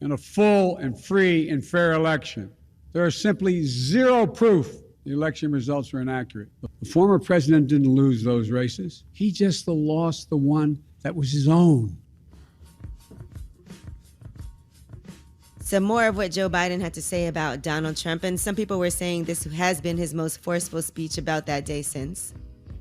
in a full and free and fair election. There is simply zero proof the election results were inaccurate. The former president didn't lose those races. He just lost the one that was his own. Some more of what Joe Biden had to say about Donald Trump, and some people were saying this has been his most forceful speech about that day since.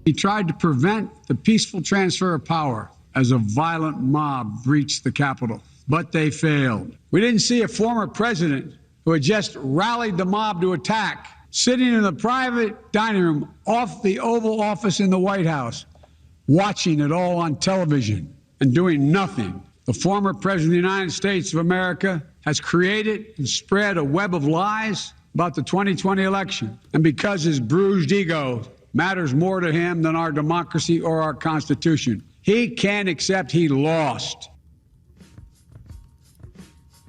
He tried to prevent the peaceful transfer of power as a violent mob breached the Capitol, but they failed. We didn't see a former president who had just rallied the mob to attack, sitting in the private dining room off the Oval Office in the White House, watching it all on television and doing nothing. The former president of the United States of America has created and spread a web of lies about the 2020 election. And because his bruised ego matters more to him than our democracy or our Constitution, he can't accept he lost.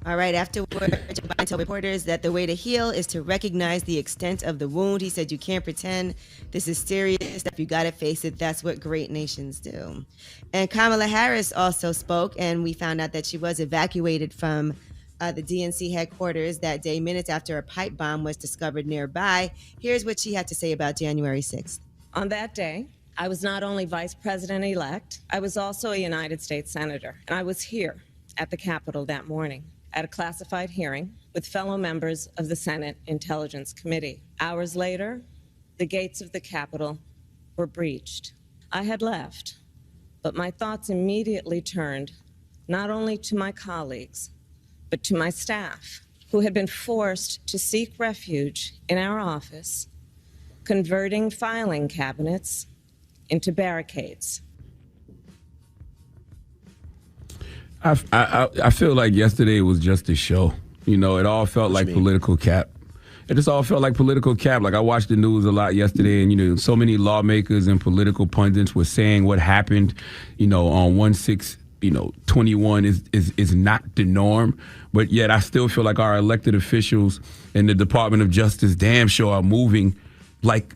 All right, afterward, Joe Biden told reporters that the way to heal is to recognize the extent of the wound. He said, you can't pretend this is serious. If you got to face it, that's what great nations do. And Kamala Harris also spoke, and we found out that she was evacuated from the DNC headquarters that day, minutes after a pipe bomb was discovered nearby. Here's what she had to say about January 6th. On that day, I was not only vice president-elect, I was also a United States senator. And I was here at the Capitol that morning at a classified hearing with fellow members of the Senate Intelligence Committee. Hours later, the gates of the Capitol were breached. I had left, but my thoughts immediately turned not only to my colleagues, but to my staff, who had been forced to seek refuge in our office, converting filing cabinets into barricades. I feel like yesterday was just a show. You know, it all felt like political cap. It just all felt like political cap. Like, I watched the news a lot yesterday, and, you know, so many lawmakers and political pundits were saying what happened, you know, on 1/6/21 is not the norm. But yet I still feel like our elected officials in the Department of Justice damn sure are moving like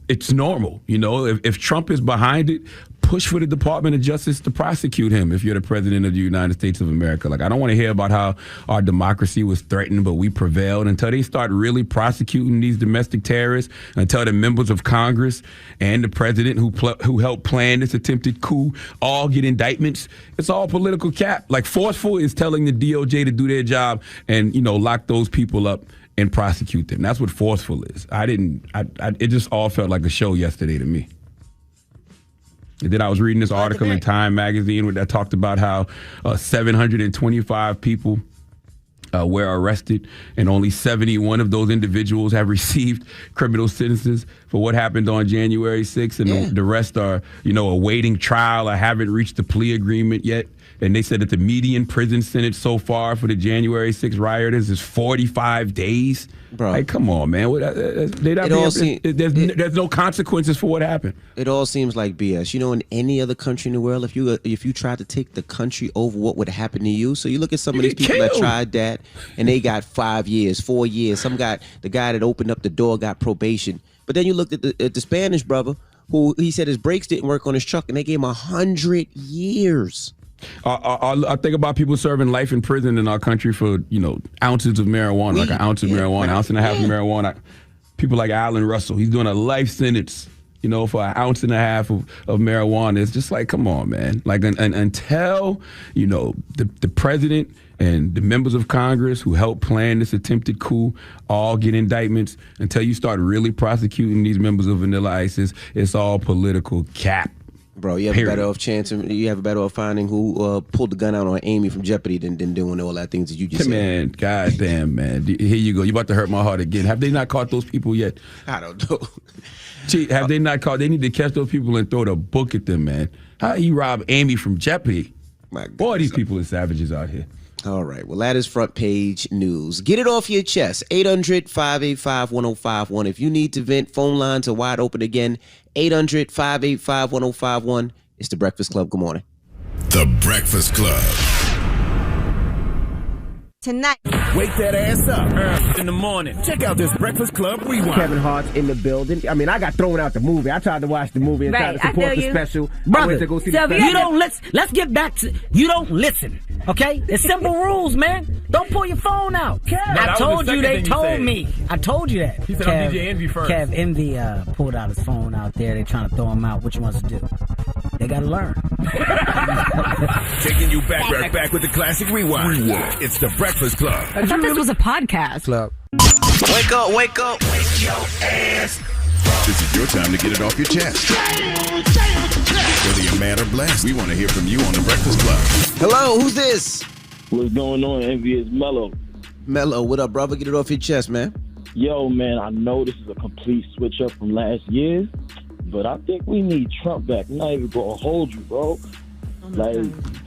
it's normal. You know, if Trump is behind it, push for the Department of Justice to prosecute him if you're the president of the United States of America. Like, I don't want to hear about how our democracy was threatened, but we prevailed, until they start really prosecuting these domestic terrorists, until the members of Congress and the president who helped plan this attempted coup all get indictments. It's all political cap. Like, forceful is telling the DOJ to do their job and, you know, lock those people up and prosecute them. That's what forceful is. It just all felt like a show yesterday to me. And then I was reading this article in Time magazine that talked about how 725 people were arrested, and only 71 of those individuals have received criminal sentences for what happened on January 6th, and the rest are, you know, awaiting trial or haven't reached a plea agreement yet. And they said that the median prison sentence so far for the January 6th rioters is 45 days. Bro, like, come on, man. There's no consequences for what happened. It all seems like BS. You know, in any other country in the world, if you tried to take the country over, what would happen to you? So you look at some of these people that tried that, and they got 5 years, 4 years. The guy that opened up the door got probation. But then you looked at the Spanish brother, who he said his brakes didn't work on his truck, and they gave him 100 years. I think about people serving life in prison in our country for, you know, ounces of marijuana, like an ounce of marijuana, ounce and a half of marijuana. People like Alan Russell, he's doing a life sentence, you know, for an ounce and a half of marijuana. It's just like, come on, man. Like, until, you know, the president and the members of Congress who helped plan this attempted coup all get indictments, until you start really prosecuting these members of Vanilla ISIS, it's all political cap. Bro, you have a better off finding who pulled the gun out on Amy from Jeopardy than doing all that things that you just said. Man, goddamn, man. Here you go. You about to hurt my heart again. Have they not caught those people yet? I don't know. Gee, have they not caught? They need to catch those people and throw the book at them, man. How you rob Amy from Jeopardy? My God, boy, these people are savages out here. All right. Well, that is front page news. Get it off your chest. 800-585-1051. If you need to vent, phone lines are wide open again. 800-585-1051. It's The Breakfast Club. Good morning. The Breakfast Club. tonight. Wake that ass up Early in the morning. Check out this Breakfast Club Rewind. Kevin Hart's in the building. I mean, I got thrown out the movie. I tried to watch the movie and try to support the special. I went to go see the special. You don't listen. Let's get back to you don't listen. Okay? It's simple rules, man. Don't pull your phone out. I told you they told me. I told you that. He said I'm DJ Envy first. Kev Envy pulled out his phone out there. They trying to throw him out. What you wants to do? They gotta learn. Taking you back with the classic rewind. It's the Breakfast Club. I thought this was a podcast. Club. Wake up, wake up. Wake your ass. This is your time to get it off your chest. Whether you're mad or blessed, we want to hear from you on the Breakfast Club. Hello, who's this? What's going on, Envy? It's Mello. Mello, what up, brother? Get it off your chest, man. Yo, man, I know this is a complete switch up from last year, but I think we need Trump back. I'm not even going to hold you, bro.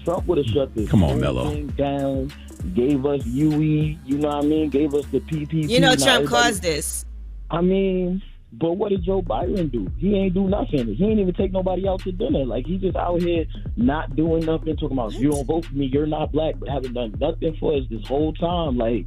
Trump would have shut this thing down, gave us UE, you know what I mean? Gave us the PPP. You know Trump caused this. I mean, but what did Joe Biden do? He ain't do nothing. He ain't even take nobody out to dinner. Like, he just out here not doing nothing, talking about, if you don't vote for me, you're not black, but haven't done nothing for us this whole time. Like,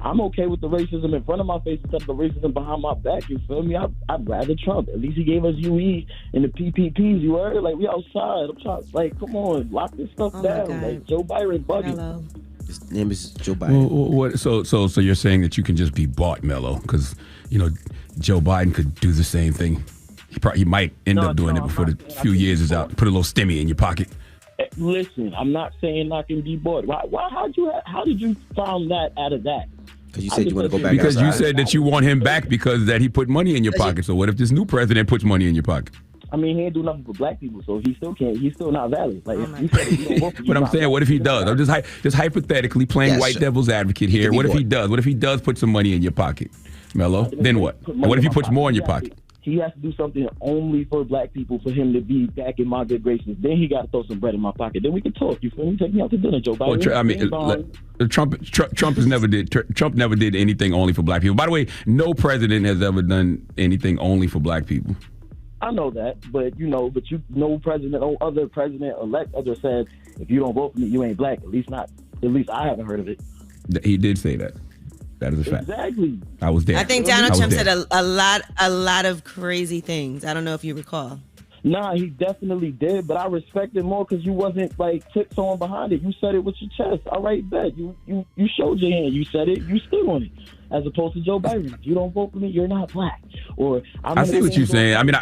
I'm okay with the racism in front of my face instead of the racism behind my back, you feel me? I'd rather Trump. At least he gave us UE and the PPPs, you heard? Like, we outside. I'm trying, like, come on, lock this stuff down. Like, Joe Biden bugging. His name is Joe Biden. So you're saying that you can just be bought, Mello, because, you know, Joe Biden could do the same thing. He might end up doing it before the few years is out. Put a little stimmy in your pocket. Listen, I'm not saying I can be bought. How did you find that out of that? Because you said you want to go back Because outside. you said that you want him back because that he put money in your pocket. So what if this new president puts money in your pocket? I mean, he ain't do nothing for black people, so he still can't. He's still not valid. Like, if you said you don't vote for But I'm saying, what if he does? I'm just hypothetically playing white devil's advocate here. What if he does? What if he does put some money in your pocket, Mello? Then what? And what if he puts more in your pocket? He has to do something only for black people for him to be back in my good graces. Then he got to throw some bread in my pocket. Then we can talk. You feel me? Take me out to dinner, Joe Biden. Trump never did anything only for black people. By the way, no president has ever done anything only for black people. I know that, but other president-elect ever said, if you don't vote for me, you ain't black. At least I haven't heard of it. He did say that. That is a fact. Exactly. I was there. I think Donald Trump said a lot of crazy things. I don't know if you recall. Nah, he definitely did, but I respect it more because you wasn't like tiptoeing behind it. You said it with your chest. All right, bet. You showed your hand. You said it. You stood on it. As opposed to Joe Biden. If you don't vote for me, you're not black. Or I see what you're saying. I mean,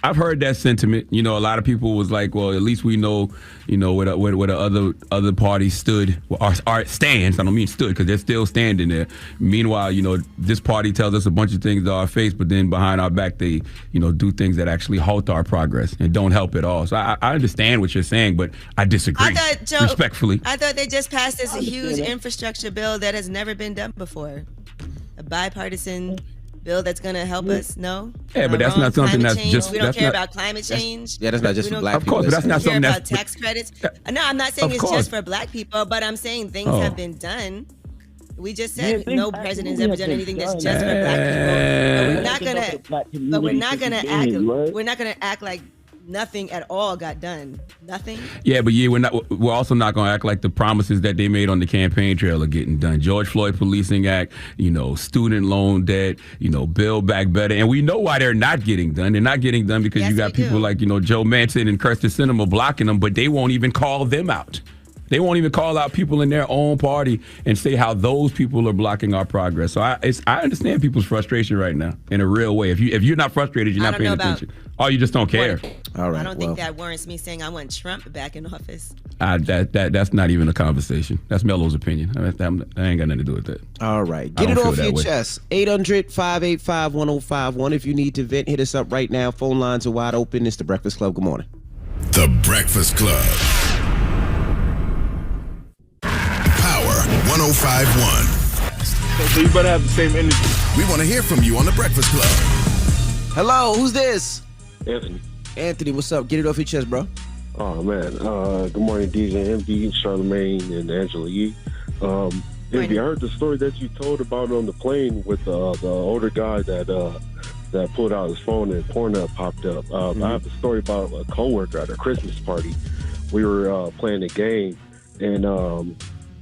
I've heard that sentiment. You know, a lot of people was like, well, at least we know, you know, where the other parties stood, or stands. I don't mean stood because they're still standing there. Meanwhile, you know, this party tells us a bunch of things to our face, but then behind our back, they, you know, do things that actually halt our progress and don't help at all. So I understand what you're saying, but I disagree. Respectfully. I thought they just passed this huge infrastructure bill that has never been done before. A bipartisan bill that's going to help us, no? Yeah, but that's not something that's just... We don't care about climate change. That's not just for black people. Of course, but that's not something that's... We don't care about tax credits. No, I'm not saying it's just for black people, but I'm saying things have been done. We just said no president's ever done anything that's just for black people. But we're not gonna act like nothing at all got done. Nothing. Yeah, but we're also not going to act like the promises that they made on the campaign trail are getting done. George Floyd Policing Act, you know, student loan debt, you know, Build Back Better. And we know why they're not getting done. They're not getting done because you got people like, you know, Joe Manchin and Kyrsten Sinema blocking them, but they won't even call them out. They won't even call out people in their own party and say how those people are blocking our progress. So I understand people's frustration right now in a real way. If you're not frustrated, you're not paying attention. Or you just don't care. All right. I don't think that warrants me saying I want Trump back in office. That's not even a conversation. That's Mello's opinion. I ain't got nothing to do with that. All right. Get it off your chest. 800-585-1051. If you need to vent, hit us up right now. Phone lines are wide open. It's The Breakfast Club. Good morning. The Breakfast Club. Power 105.1. So you better have the same energy. We want to hear from you on The Breakfast Club. Hello, who's this? Anthony. Anthony, what's up? Get it off your chest, bro. Oh, man. Good morning, DJ Envy, Charlamagne, and Angela Yee. Envy, I heard the story that you told about on the plane with the older guy that pulled out his phone and Pornhub popped up. I have a story about a coworker at a Christmas party. We were playing a game, and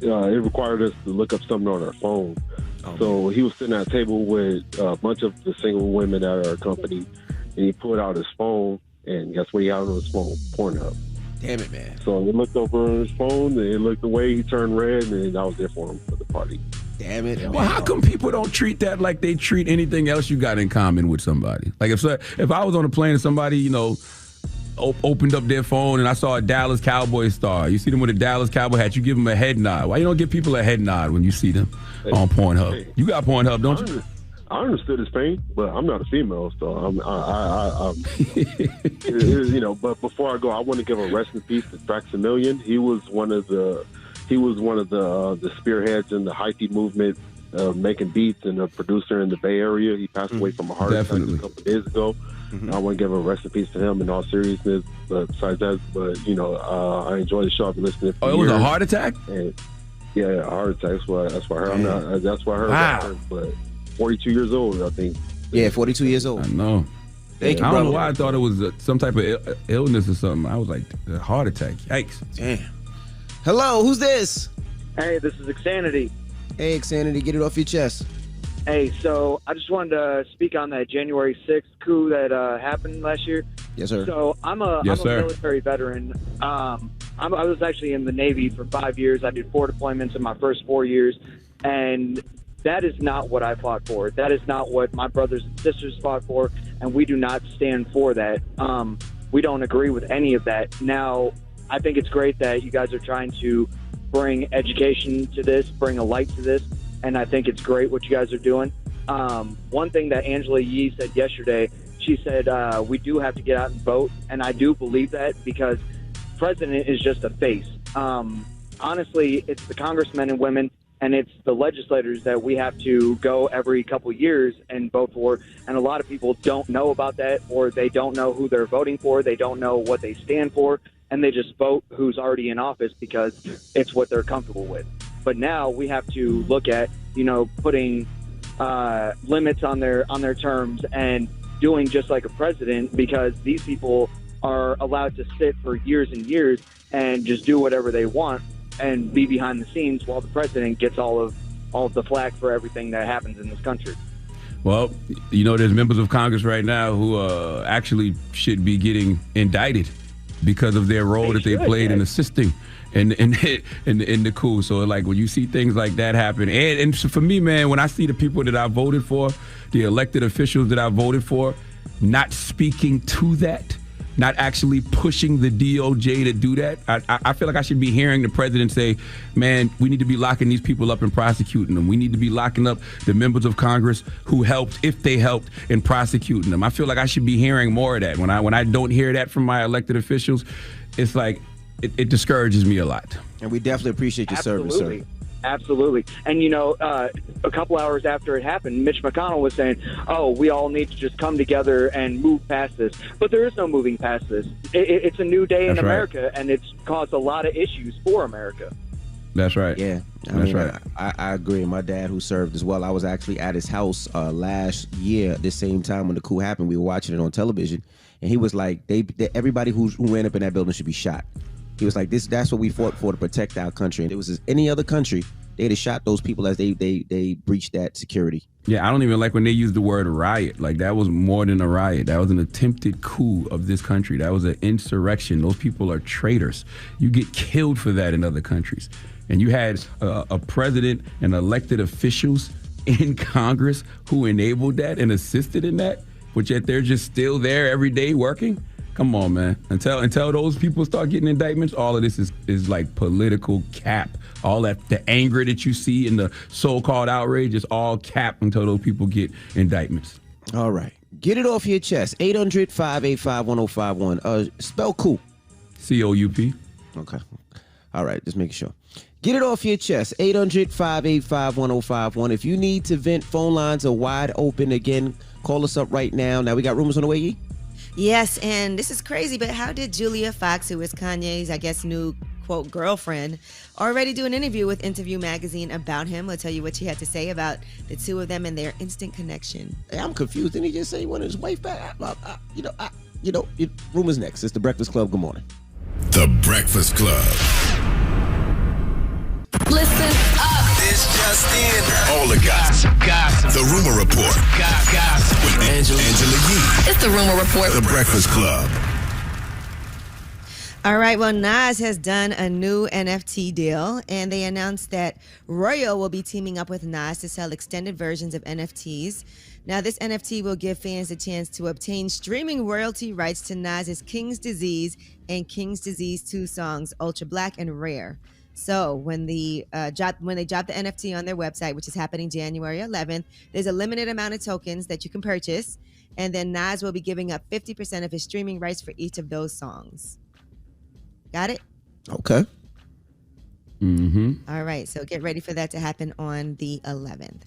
it required us to look up something on our phone. So he was sitting at a table with a bunch of the single women at our company, and he pulled out his phone, and guess what he had on his phone? Pornhub. Damn it, man. So he looked over on his phone, and it looked away, he turned red, and I was there for him for the party. Damn it. Well, how come people don't treat that like they treat anything else you got in common with somebody? Like if I was on a plane and somebody, you know, opened up their phone and I saw a Dallas Cowboys star. You see them with a Dallas Cowboy hat, you give them a head nod. Why you don't give people a head nod when you see them on Pornhub? Hey, you got Pornhub, don't you? I understood his pain, but I'm not a female, so you know. But before I go, I want to give a rest in peace to Maximilian. He was one of the spearheads in the Haiti movement, making beats, and a producer in the Bay Area. He passed away from a heart attack a couple of days ago. I want to give a rest in peace to him in all seriousness. But besides that, you know, I enjoy the show. I've been listening. Oh, it was a heart attack? And, yeah, a heart attack. That's why I heard. That's why I heard. Wow. But 42 years old, I think. Yeah, 42 years old. I know. Thank you, I don't know brother. why I thought it was some type of illness or something. I was like, a heart attack. Yikes. Damn. Hello, who's this? Hey, this is Xanity. Hey, Xanity, get it off your chest. Hey, so I just wanted to speak on that January 6th coup that happened last year. Yes, sir. So I'm a military veteran. I was actually in the Navy for 5 years. I did 4 deployments in my first 4 years, and that is not what I fought for. That is not what my brothers and sisters fought for, and we do not stand for that. We don't agree with any of that. Now, I think it's great that you guys are trying to bring education to this, bring a light to this, and I think it's great what you guys are doing. One thing that Angela Yee said yesterday, she said we do have to get out and vote, and I do believe that because president is just a face. Honestly, it's the congressmen and women and it's the legislators that we have to go every couple years and vote for. And a lot of people don't know about that, or they don't know who they're voting for. They don't know what they stand for, and they just vote who's already in office because it's what they're comfortable with. But now we have to look at, putting limits on their terms and doing just like a president, because these people are allowed to sit for years and years and just do whatever they want and be behind the scenes while the president gets all of the flack for everything that happens in this country. Well, there's members of Congress right now who actually should be getting indicted because of their role that they played in assisting in the coup. So, like, when you see things like that happen, and so for me, man, when I see the people that I voted for, the elected officials that I voted for, not speaking to that, not actually pushing the DOJ to do that, I feel like I should be hearing the president say, man, we need to be locking these people up and prosecuting them. We need to be locking up the members of Congress who helped, if they helped, in prosecuting them. I feel like I should be hearing more of that. When I don't hear that from my elected officials, it's like it discourages me a lot. And we definitely appreciate your service, sir. Absolutely. And, a couple hours after it happened, Mitch McConnell was saying, we all need to just come together and move past this. But there is no moving past this. It's a new day in America, and it's caused a lot of issues for America. That's right. Yeah. I agree. My dad, who served as well, I was actually at his house last year at the same time when the coup happened. We were watching it on television, and he was like, everybody who ran up in that building should be shot. He was like, that's what we fought for, to protect our country. And it was any other country, they'd have shot those people as they breached that security. Yeah, I don't even like when they use the word riot. Like, that was more than a riot. That was an attempted coup of this country. That was an insurrection. Those people are traitors. You get killed for that in other countries. And you had a president and elected officials in Congress who enabled that and assisted in that, but yet they're just still there every day working. Come on, man. Until those people start getting indictments, all of this is like political cap. All that, the anger that you see in the so-called outrage is all cap until those people get indictments. All right. Get it off your chest. 800-585-1051. Spell coup. C-O-U-P. Okay. All right. Just making sure. Get it off your chest. 800-585-1051. If you need to vent, phone lines are wide open. Again, call us up right now. Now, we got rumors on the way, Yee? Yes, and this is crazy, but how did Julia Fox, who is Kanye's, I guess, new, quote, girlfriend, already do an interview with Interview Magazine about him? We'll tell you what she had to say about the two of them and their instant connection. Hey, I'm confused. Didn't he just say he wanted his wife back? Rumors next. It's The Breakfast Club. Good morning. The Breakfast Club. Listen up. This just in. All the gossip. The Rumor Report. Gossip. With Angela Yee. It's the Rumor Report. The Breakfast Club. All right, well, Nas has done a new NFT deal, and they announced that Royal will be teaming up with Nas to sell extended versions of NFTs. Now, this NFT will give fans a chance to obtain streaming royalty rights to Nas's King's Disease and King's Disease 2 songs, Ultra Black and Rare. So when they drop the NFT on their website, which is happening January 11th, there's a limited amount of tokens that you can purchase, and then Nas will be giving up 50% of his streaming rights for each of those songs. Got it? Okay. Mm-hmm. All right, so get ready for that to happen on the 11th.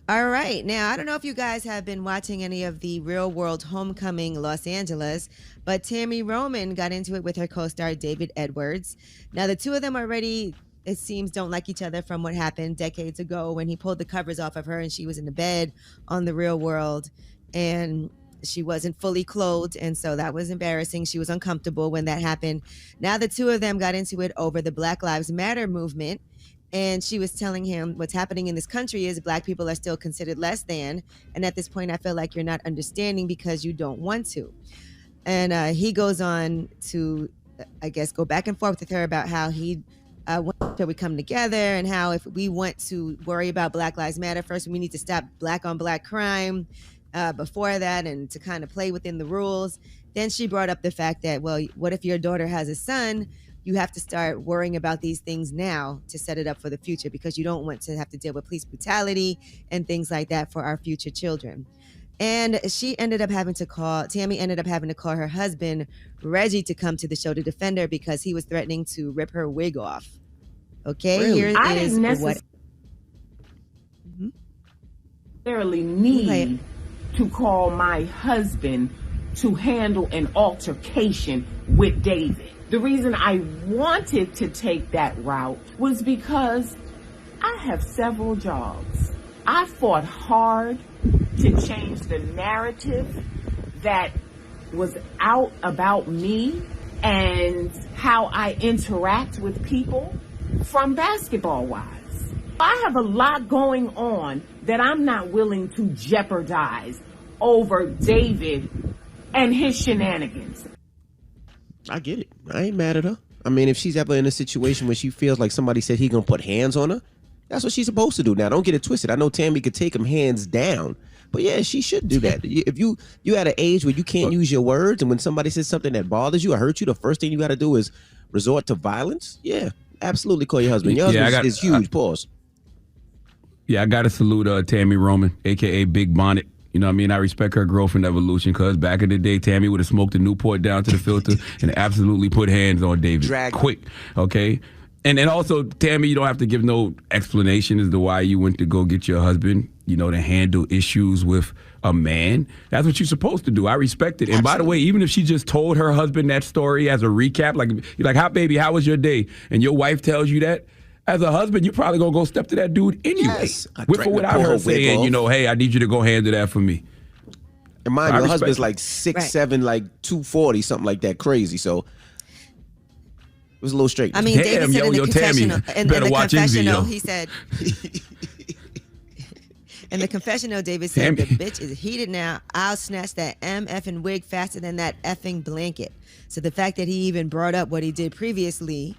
All right, now I don't know if you guys have been watching any of the Real World Homecoming Los Angeles, but Tammy Roman got into it with her co-star David Edwards. Now the two of them already, it seems, don't like each other from what happened decades ago when he pulled the covers off of her and she was in the bed on The Real World, and she wasn't fully clothed, and so that was embarrassing. She was uncomfortable when that happened. Now the two of them got into it over the Black Lives Matter movement, and she was telling him what's happening in this country is Black people are still considered less than, and at this point I feel like you're not understanding because you don't want to. And he goes on to, I guess, go back and forth with her about how he wants to come together and how if we want to worry about Black Lives Matter, first we need to stop Black on Black crime. Before that, and to kind of play within the rules. Then she brought up the fact that, well, what if your daughter has a son? You have to start worrying about these things now to set it up for the future because you don't want to have to deal with police brutality and things like that for our future children. And Tammy ended up having to call her husband, Reggie, to come to the show to defend her because he was threatening to rip her wig off. Okay, really? Here I is didn't what... necessarily need to call my husband to handle an altercation with David. The reason I wanted to take that route was because I have several jobs. I fought hard to change the narrative that was out about me and how I interact with people from basketball-wise. I have a lot going on that I'm not willing to jeopardize over David and his shenanigans. I get it. I ain't mad at her. I mean, if she's ever in a situation where she feels like somebody said he gonna put hands on her, that's what she's supposed to do. Now, don't get it twisted. I know Tammy could take him hands down, but yeah, she should do that. If you at an age where you can't use your words, and when somebody says something that bothers you or hurts you, the first thing you got to do is resort to violence. Yeah, absolutely. Call your husband. Your husband is huge. Pause. Yeah, I got to salute Tammy Roman, a.k.a. Big Bonnet. You know what I mean? I respect her growth and evolution because back in the day, Tammy would have smoked the Newport down to the filter and absolutely put hands on David. Quick, okay? And also, Tammy, you don't have to give no explanation as to why you went to go get your husband, to handle issues with a man. That's what you're supposed to do. I respect it. And by the way, even if she just told her husband that story as a recap, like, "Hi, baby, how was your day?" And your wife tells you that, as a husband, you're probably going to go step to that dude anyway. Yes. Without her saying, hey, I need you to go handle that for me. And mind your husband's like 6'7", like 240, something like that, crazy. So it was a little straight. I mean, David said in the confessional, he said, in the confessional, David said, the bitch is heated now. I'll snatch that effing wig faster than that effing blanket. So the fact that he even brought up what he did previously,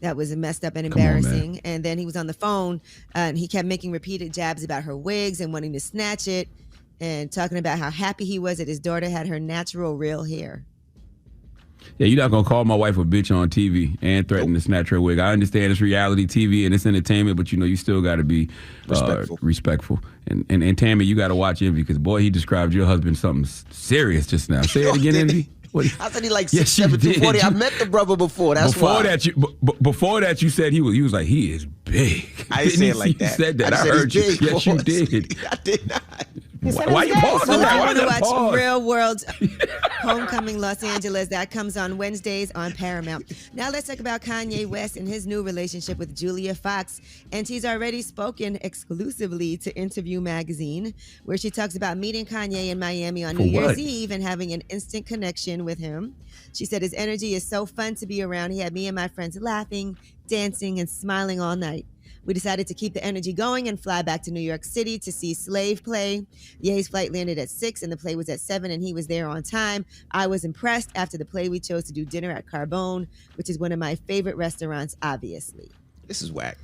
that was messed up and embarrassing. And then he was on the phone and he kept making repeated jabs about her wigs and wanting to snatch it and talking about how happy he was that his daughter had her natural real hair. Yeah, you're not going to call my wife a bitch on TV and threaten to snatch her wig. I understand it's reality TV and it's entertainment, but you still got to be respectful. And Tammy, you got to watch Envy because, boy, he described your husband something serious just now. Say it again, Envy. I said he like 6'7", 240. I met the brother before. Before that, you said he was like, he is big. I didn't say it like that. You said that. I heard you. Yes, you did. I did not. Why you pausing that? Why you watch Real World Homecoming Los Angeles? That comes on Wednesdays on Paramount. Now let's talk about Kanye West and his new relationship with Julia Fox. And she's already spoken exclusively to Interview Magazine, where she talks about meeting Kanye in Miami on New Year's Eve and having an instant connection with him. She said his energy is so fun to be around. He had me and my friends laughing, dancing, and smiling all night. We decided to keep the energy going and fly back to New York City to see Slave play. Ye's flight landed at 6 and the play was at 7 and he was there on time. I was impressed. After the play, we chose to do dinner at Carbone, which is one of my favorite restaurants, obviously. This is whack.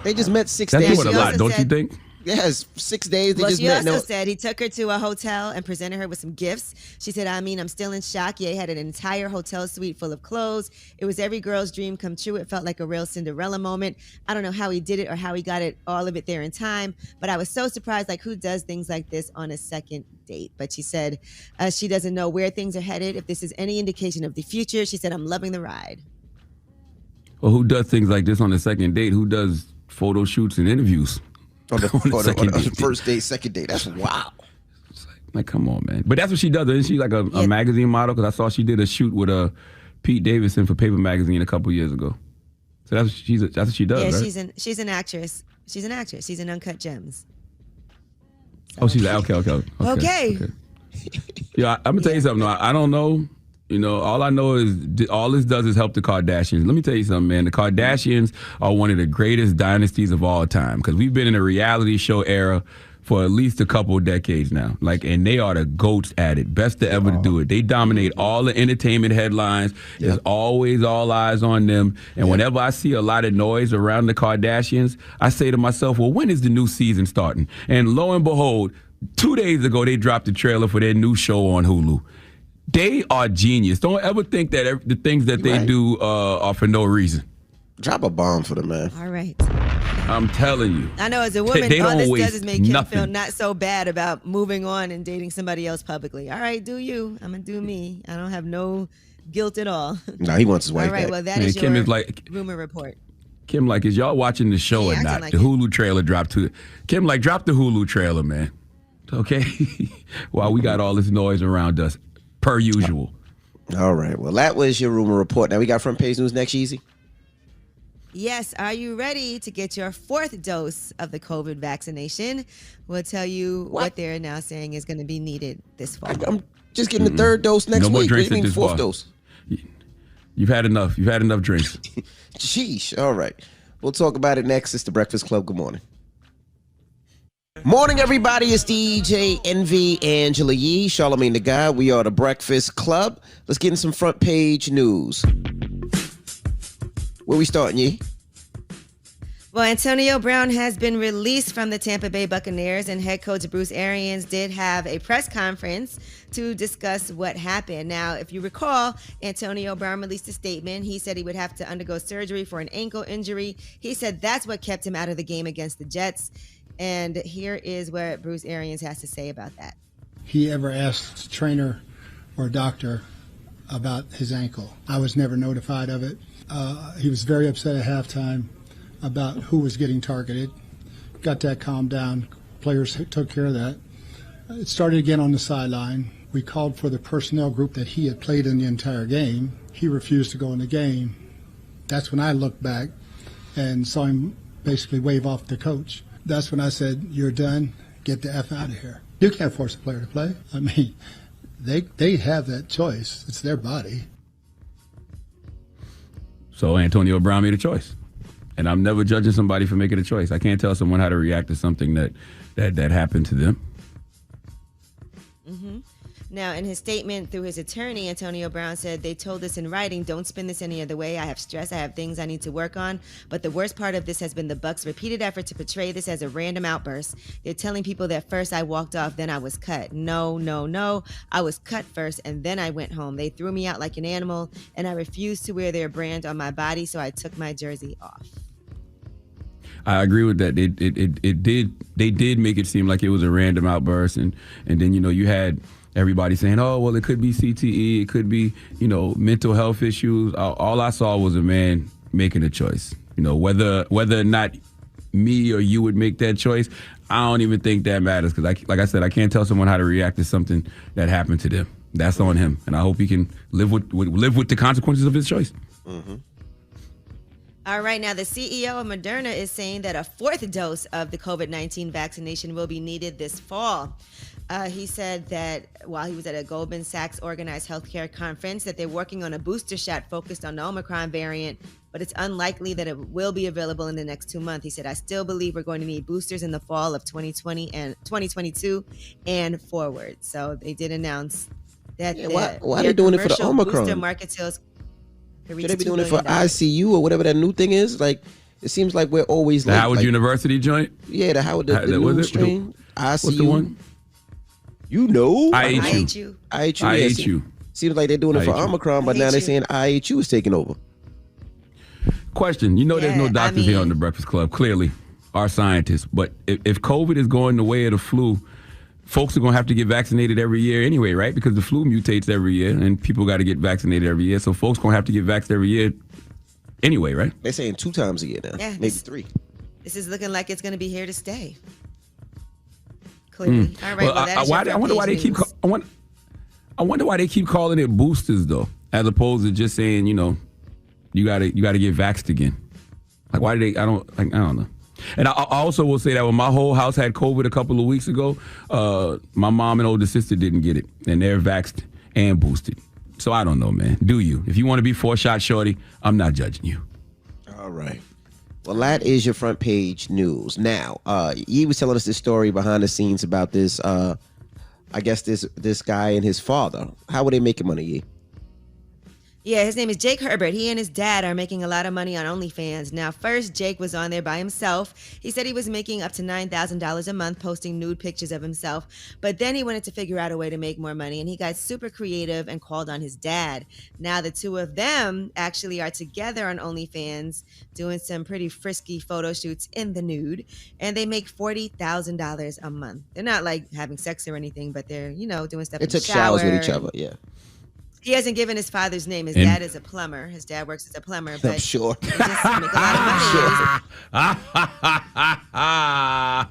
They just met 6 That's days. doing a lot, don't you think? Yes, 6 days. They Well, just she met. also said he took her to a hotel and presented her with some gifts. She said, I'm still in shock. Ye had an entire hotel suite full of clothes. It was every girl's dream come true. It felt like a real Cinderella moment. I don't know how he did it or how he got all of it there in time, but I was so surprised, like, who does things like this on a second date? But she said she doesn't know where things are headed. If this is any indication of the future, she said, I'm loving the ride. Well, who does things like this on a second date? Who does photo shoots and interviews? On the first date, second date. That's wild. Like, come on, man. But that's what she does. Isn't she like a magazine model? Because I saw she did a shoot with Pete Davidson for Paper Magazine a couple years ago. So that's what she does, Yeah, right? she's an actress. She's an actress. She's in Uncut Gems. Oh, she's like, okay. Yeah, I'm gonna tell you something. Though. I don't know. You know, all I know is all this does is help the Kardashians. Let me tell you something, man. The Kardashians are one of the greatest dynasties of all time because we've been in a reality show era for at least a couple of decades now. And they are the GOATs at it. Best to ever do it. They dominate all the entertainment headlines. There's always all eyes on them. And whenever I see a lot of noise around the Kardashians, I say to myself, well, when is the new season starting? And lo and behold, 2 days ago, they dropped the trailer for their new show on Hulu. They are genius. Don't ever think that the things that they do are for no reason. Drop a bomb for them, man. All right. I'm telling you. I know as a woman, they all don't this waste does is make him feel nothing. not so bad about moving on and dating somebody else publicly. All right, do you. I'm going to do me. I don't have no guilt at all. No, he wants his wife All right, back. well, that Man, is Kim your is like- rumor report. Kim, is y'all watching the show or not? like the it. Hulu trailer dropped to it. Kim, drop the Hulu trailer, man. Okay? While we got all this noise around us, per usual. All right. Well, that was your rumor report. Now we got front page news next, Yeezy. Yes, are you ready to get your 4th dose of the COVID vaccination? We'll tell you what they're now saying is going to be needed this fall. I'm just getting the 3rd dose next No more week. What do drinks you mean at this 4th bar. dose? You've had enough. You've had enough drinks. Sheesh. All right. We'll talk about it next. It's the Breakfast Club. Good morning. Morning, everybody. It's DJ Envy, Angela Yee, Charlamagne the Guy. We are the Breakfast Club. Let's get in some front page news. Where we starting, Yee? Well, Antonio Brown has been released from the Tampa Bay Buccaneers, and head coach Bruce Arians did have a press conference to discuss what happened. Now, if you recall, Antonio Brown released a statement. He said he would have to undergo surgery for an ankle injury. He said that's what kept him out of the game against the Jets. And here is what Bruce Arians has to say about that. He ever asked a trainer or a doctor about his ankle. I was never notified of it. He was very upset at halftime about who was getting targeted. Got that calmed down. Players took care of that. It started again on the sideline. We called for the personnel group that he had played in the entire game. He refused to go in the game. That's when I looked back and saw him basically wave off the coach. That's when I said, you're done, get the F out of here. You can't force a player to play. I mean, they have that choice. It's their body. So Antonio Brown made a choice. And I'm never judging somebody for making a choice. I can't tell someone how to react to something that happened to them. Mm-hmm. Now, in his statement through his attorney, Antonio Brown said, they told us in writing, don't spin this any other way. I have stress. I have things I need to work on. But the worst part of this has been the Bucs' repeated effort to portray this as a random outburst. They're telling people that first I walked off, then I was cut. No. I was cut first, and then I went home. They threw me out like an animal, and I refused to wear their brand on my body, so I took my jersey off. I agree with that. They did make it seem like it was a random outburst, and then you had everybody saying, oh, well, it could be CTE, it could be, mental health issues. All I saw was a man making a choice. Whether or not me or you would make that choice, I don't even think that matters because, like I said, I can't tell someone how to react to something that happened to them. That's on him, and I hope he can live with the consequences of his choice. Mm-hmm. All right, now the CEO of Moderna is saying that a 4th dose of the COVID-19 vaccination will be needed this fall. He said that while he was at a Goldman Sachs organized healthcare conference that they're working on a booster shot focused on the Omicron variant, but it's unlikely that it will be available in the next 2 months. He said, I still believe we're going to need boosters in the fall of 2020 and 2022 and forward. So they did announce that why are they doing it for the Omicron? Booster market sales should they be doing it for ICU or whatever that new thing is? Like, it seems like we're always the Howard University joint. Yeah, the Howard the new strain. ICU. What's the one? You know, IHU. IHU. Seems like they're doing it for Omicron, but now they're saying IHU is taking over. Question: you know, there's no doctors here on the Breakfast Club. Clearly, our scientists. But if COVID is going the way of the flu, folks are going to have to get vaccinated every year anyway, right? Because the flu mutates every year, and people got to get vaccinated every year. So folks going to have to get vaccinated every year anyway, right? They're saying 2 times a year now, maybe 3. This is looking like it's going to be here to stay. Clearly. All right. I wonder why they keep. I wonder why they keep calling it boosters though, as opposed to just saying, you know, you gotta get vaxxed again. Like, why do they? I don't know. And I also will say that when my whole house had COVID a couple of weeks ago, my mom and older sister didn't get it, and they're vaxxed and boosted. So I don't know, man. Do you? If you want to be 4-shot shorty, I'm not judging you. All right. Well, that is your front page news. Now, Ye was telling us this story behind the scenes about this. I guess this guy and his father. How were they making money, Ye? Yeah, his name is Jake Herbert. He and his dad are making a lot of money on OnlyFans. Now, first, Jake was on there by himself. He said he was making up to $9,000 a month posting nude pictures of himself. But then he wanted to figure out a way to make more money, and he got super creative and called on his dad. Now, the two of them actually are together on OnlyFans doing some pretty frisky photo shoots in the nude, and they make $40,000 a month. They're not like having sex or anything, but they're, you know, doing stuff in the shower. They took showers with each other, yeah. He hasn't given his father's name. His dad is a plumber. His dad works as a plumber. But I'm sure. They just make a lot of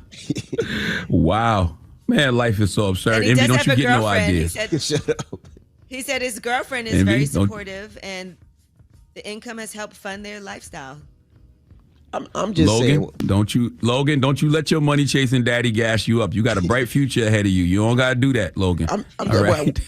money. Wow. Man, life is so absurd. Envy, don't you get no ideas. Shut up. He said his girlfriend is very supportive, and the income has helped fund their lifestyle. I'm just saying. Logan, don't you let your money chasing daddy gas you up. You got a bright future ahead of you. You don't got to do that, Logan.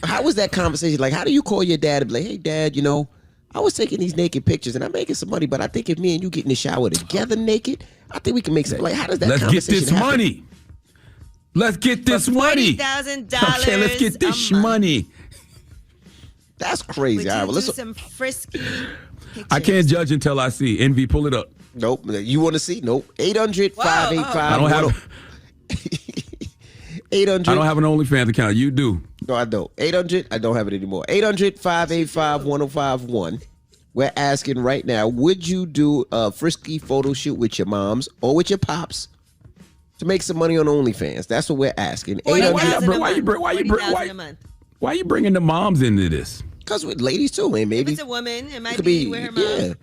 How was that conversation? Like, how do you call your dad and be like, hey, Dad, you know, I was taking these naked pictures and I'm making some money, but I think if me and you get in the shower together naked, I think we can make some. Like, how does that conversation happen? Let's get this money. $40,000. Okay, let's get this money. That's crazy. All right, well, let's do some frisky pictures. I can't judge until I see. Envy, pull it up. Nope. You want to see? Nope. 800-585. I don't have 800. I don't have an OnlyFans account. You do. No, I don't. 800. I don't have it anymore. 800-585-1051. We're asking right now, would you do a frisky photo shoot with your moms or with your pops to make some money on OnlyFans? That's what we're asking. Why you bringing the moms into this? Because with ladies too, man. Maybe if it's a woman, it might be with her mom.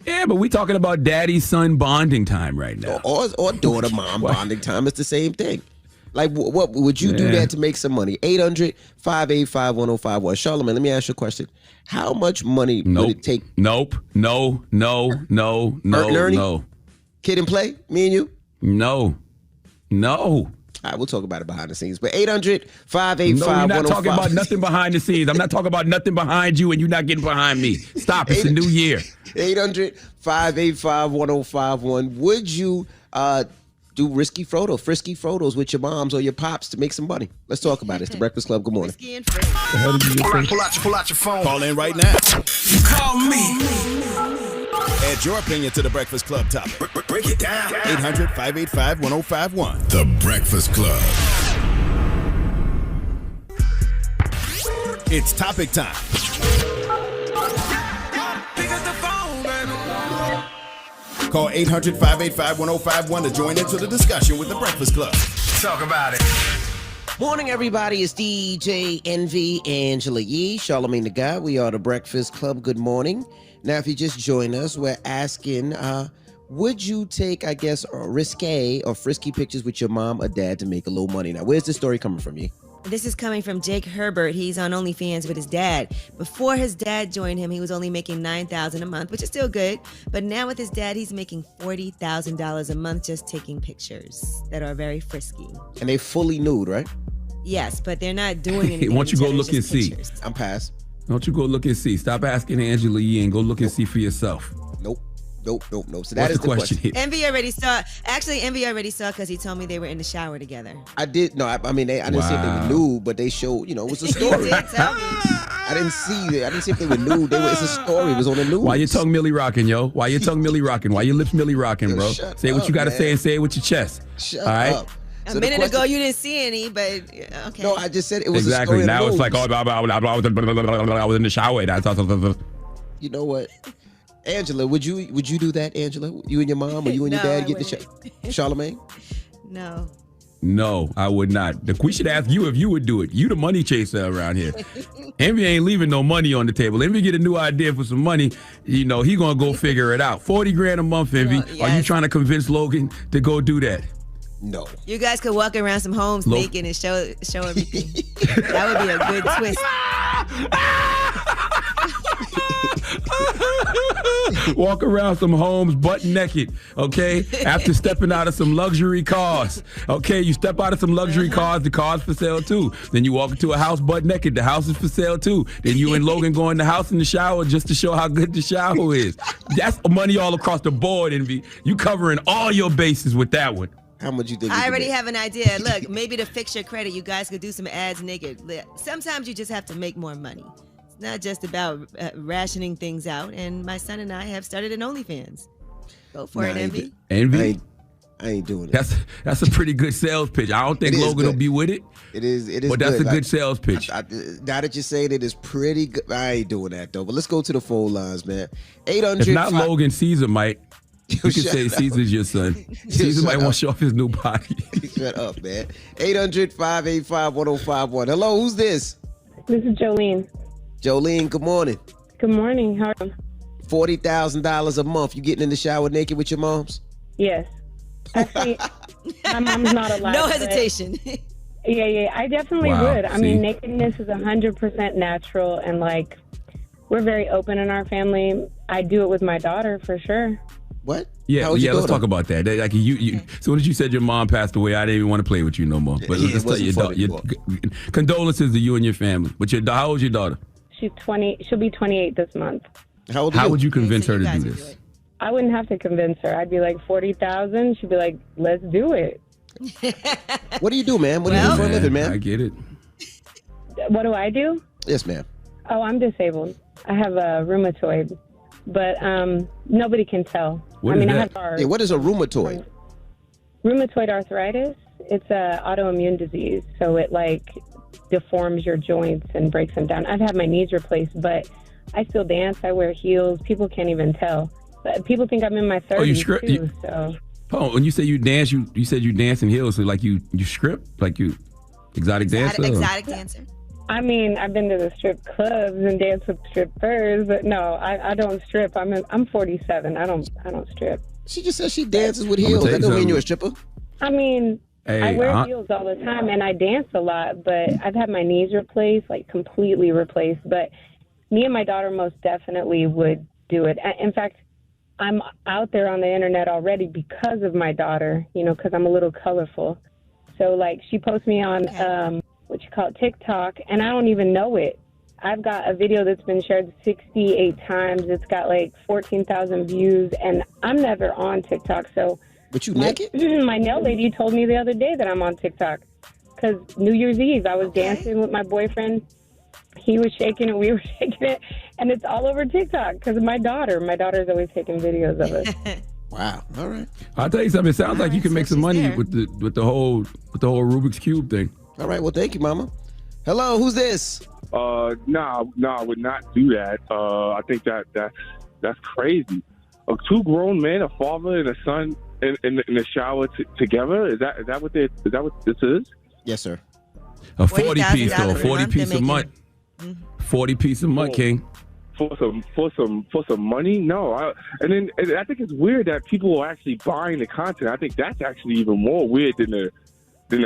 Yeah, but we talking about daddy-son bonding time right now. Or daughter-mom bonding time. It's the same thing. Like, what would you do that to make some money? 800-585-1051. Charlamagne, let me ask you a question. How much money would it take? No. Kid and play? Me and you? No. All right, we'll talk about it behind the scenes. But 800-585-1051. No, you're not talking about nothing behind the scenes. I'm not talking about nothing behind you and you not getting behind me. Stop. It's a new year. 800-585-1051. Would you do frisky photos with your moms or your pops to make some money? Let's talk about it. It's the Breakfast Club. Good morning. Pull out your phone. Call in right now. You call me. Add your opinion to the Breakfast Club topic. Break it down. 800-585-1051. The Breakfast Club. It's topic time. Call 800-585-1051 to join into the discussion with the Breakfast Club. Talk about it. Morning, everybody. It's DJ Envy, Angela Yee, Charlamagne the God. We are the Breakfast Club. Good morning. Now, if you just join us, we're asking, would you take, I guess, risque or frisky pictures with your mom or dad to make a little money? Now, where's this story coming from, you? This is coming from Jake Herbert. He's on OnlyFans with his dad. Before his dad joined him, he was only making $9,000 a month, which is still good. But now with his dad, he's making $40,000 a month just taking pictures that are very frisky. And they fully nude, right? Yes, but they're not doing anything. Why don't you go look and see? Pictures. I'm past. Why don't you go look and see? Stop asking Angela Yee and go look and see for yourself. Nope. So that is the question. Envy already saw. Actually, Envy already saw because he told me they were in the shower together. I did. No, I mean, I didn't say they were nude, but they showed, it was a story. I didn't see it. I didn't see if they were nude. It's a story. It was on the news. Why your tongue milli rocking, yo? Why your tongue milli rocking? Why your lips milli rocking, bro? Say what you got to say and say it with your chest. Shut all right? up. A minute ago, you didn't see any, but okay. No, I just said it was exactly. a story. Now it's like, I was in the shower. You know what? Angela, would you do that, Angela? You and your mom or you and your dad get the Charlamagne? No. No, I would not. We should ask you if you would do it. You the money chaser around here. Envy ain't leaving no money on the table. Envy get a new idea for some money, he gonna go figure it out. $40,000 a month, Envy. Well, yes. Are you trying to convince Logan to go do that? No. You guys could walk around some homes naked and show everything. That would be a good twist. Walk around some homes butt naked, okay? After stepping out of some luxury cars, okay? You step out of some luxury cars, the car's for sale too. Then you walk into a house butt naked, the house is for sale too. Then you and Logan go in the house in the shower just to show how good the shower is. That's money all across the board, Envy. You covering all your bases with that one. How much you think? I already have an idea. Look, maybe to fix your credit, you guys could do some ads naked. Sometimes you just have to make more money. It's not just about rationing things out. And my son and I have started an OnlyFans. Go for it, Envy. Envy? I ain't doing it. That's a pretty good sales pitch. I don't think Logan will be with it. It is. But that's good. A good sales pitch. Now that you're saying it is pretty good. I ain't doing that though. But let's go to the phone lines, man. 800. If not Logan, Caesar might. You can say Caesar's your son. Caesar might want to show off his new body. Shut up, man. 800-585-1051. Hello, who's this? This is Jolene. Jolene, good morning. Good morning. How are you? $40,000 a month. You getting in the shower naked with your moms? Yes. Actually, my mom's not alive. No hesitation. Yeah. I definitely would. I mean, nakedness is 100% natural, and we're very open in our family. I do it with my daughter for sure. What? Yeah. Let's talk about that. As soon as you said your mom passed away, I didn't even want to play with you no more. But let's tell your condolences to you and your family. But how old's your daughter? She's 20. She'll be 28 this month. How old are you? How would you convince her to do this? I wouldn't have to convince her. I'd be like 40,000. She'd be like, "Let's do it." What do you do, man? What do you do for a living, man? I get it. What do I do? Yes, ma'am. Oh, I'm disabled. I have a rheumatoid, but nobody can tell. What is that? I have ART. Yeah, what is a rheumatoid? Rheumatoid arthritis. It's an autoimmune disease, so it deforms your joints and breaks them down. I've had my knees replaced, but I still dance. I wear heels. People can't even tell. But people think I'm in my 30s too. Oh, when you say you dance, you said you dance in heels. So you strip, you exotic dancer. Exotic dancer. I mean, I've been to the strip clubs and danced with strippers, but no, I don't strip. I'm 47. I don't strip. She just said she dances with heels. That don't mean you're a stripper. I mean, I wear heels all the time and I dance a lot, but I've had my knees replaced, completely replaced. But me and my daughter most definitely would do it. In fact, I'm out there on the internet already because of my daughter, because I'm a little colorful. So she posts me on TikTok, and I don't even know it. I've got a video that's been shared 68 times. It's got 14,000 views, and I'm never on TikTok. So, but you naked? My nail lady told me the other day that I'm on TikTok because New Year's Eve I was dancing with my boyfriend. He was shaking it, we were shaking it, and it's all over TikTok because of my daughter. My daughter's always taking videos of it. Wow. All right. I'll tell you something. It sounds like you can make some money with the whole Rubik's Cube thing. All right. Well, thank you, Mama. Hello. Who's this? No, I would not do that. I think that's crazy. Two grown men, a father and a son, in the shower together. Is that what this is? Yes, sir. A 40 piece though. 40 piece a month. 40 piece a month, King. For some money? No. I think it's weird that people are actually buying the content. I think that's actually even more weird than the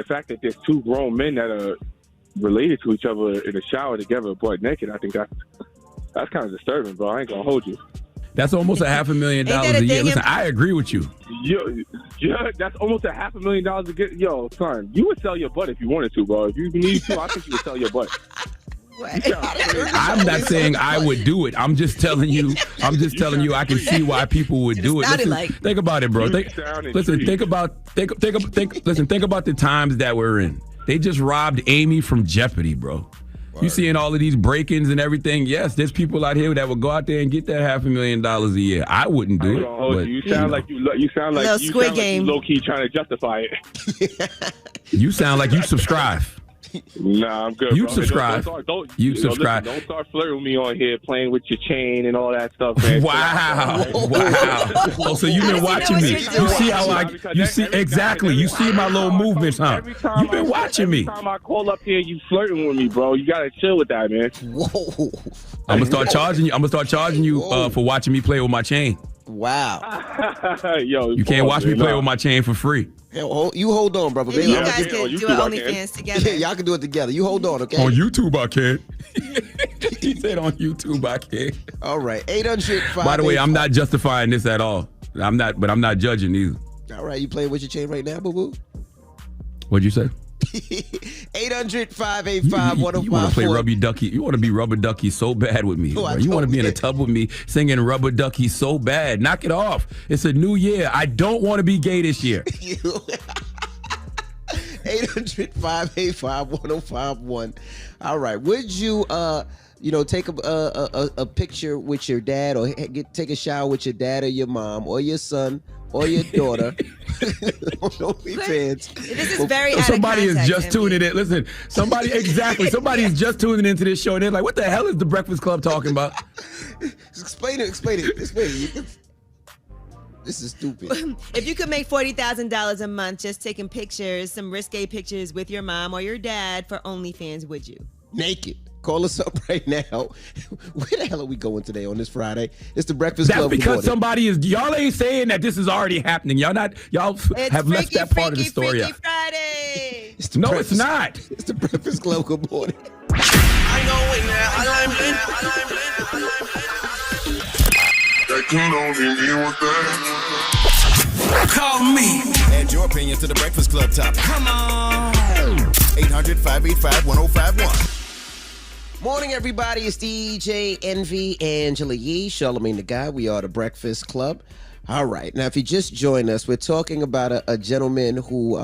fact that there's two grown men that are related to each other in the shower together, butt naked. I think that's kind of disturbing, bro. I ain't gonna hold you. That's almost $500,000 a year. Listen, I agree with you. Yeah, that's almost $500,000 a year. Yo, son, you would sell your butt if you wanted to, bro. If you need to, I think you would sell your butt. I'm not saying I would do it. I'm just telling you. I can see why people would do it. Listen, think about it, bro. Think about the times that we're in. They just robbed Amy from Jeopardy, bro. You seeing all of these break-ins and everything? Yes, there's people out here that would go out there and get that $500,000 a year. I wouldn't do it. But, you sound like you low key trying to justify it. You sound like you subscribe. Nah, I'm good. You bro. subscribe. You subscribe. Listen, don't start flirting with me on here, playing with your chain and all that stuff, man. Wow. Oh, so you've been watching me. You see how you see exactly. You see my little movements, huh? You've been watching me. Every time I call up here, you flirting with me, bro. You gotta chill with that, man. Whoa. I'm gonna start charging you for watching me play with my chain. Wow. Yo, you can't watch me play with my chain for free. You hold on, brother. You guys can do an OnlyFans together. Y'all can do it together. You hold on, okay? On YouTube, I can. He said on YouTube, I can. All right, 800. By the way, I'm not justifying this at all. I'm not judging either. All right, you playing with your chain right now, boo boo? What'd you say? 800-585-1054. You want to play Rubber Ducky? You want to be Rubber Ducky so bad with me? You want to be in a tub with me singing Rubber Ducky so bad? Knock it off. It's a new year. I don't want to be gay this year. 800-585-1051. All right. Would you take a picture with your dad or take a shower with your dad or your mom or your son or your daughter? This is very somebody out of is just tuning in. Listen, somebody is just tuning into this show and they're like, what the hell is the Breakfast Club talking about? Explain it. This is stupid. If you could make $40,000 a month just taking pictures, some risque pictures with your mom or your dad for OnlyFans, would you? Naked. Call us up right now. Where the hell are we going today on this Friday? It's the Breakfast Club. That's because somebody is. Y'all ain't saying that this is already happening. Y'all have left that part of the story out. Friday. It's not. It's the Breakfast Club. Good morning. Call me. Add your opinion to the Breakfast Club topic. Come on. 800-585-1051. Morning, everybody. It's DJ Envy, Angela Yee, Charlamagne the Guy. We are the Breakfast Club. All right. Now, if you just joined us, we're talking about a gentleman who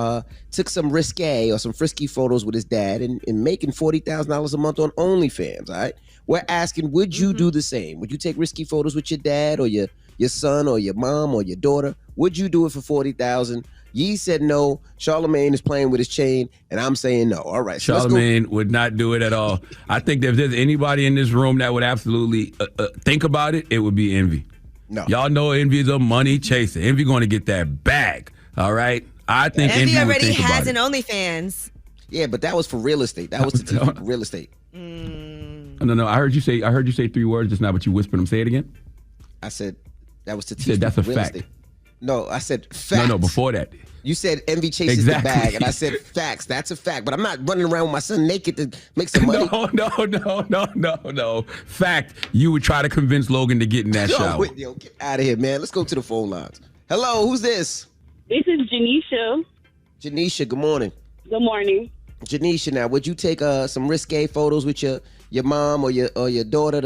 took some risque or some frisky photos with his dad and making $40,000 a month on OnlyFans. All right. We're asking, would you do the same? Would you take risky photos with your dad or your son or your mom or your daughter? Would you do it for $40,000? Yee said no. Charlamagne is playing with his chain, and I'm saying no. All right. So Charlamagne would not do it at all. I think that if there's anybody in this room that would absolutely think about it, it would be Envy. No. Y'all know Envy is a money chaser. Envy going to get that bag. All right. I think Envy already would think has about an OnlyFans. Yeah, but that was for real estate. That was to teach people real estate. No. I heard you say 3 words just now, but you whispered them. Say it again. I said that was to teach people that's a real fact. estate. No, I said facts. No, before that. You said Envy chases the bag, and I said facts. That's a fact. But I'm not running around with my son naked to make some money. No. Fact, you would try to convince Logan to get in that shower. Yo, get out of here, man. Let's go to the phone lines. Hello, who's this? This is Janisha. Janisha, good morning. Good morning. Janisha, now, would you take some risque photos with your mom or your daughter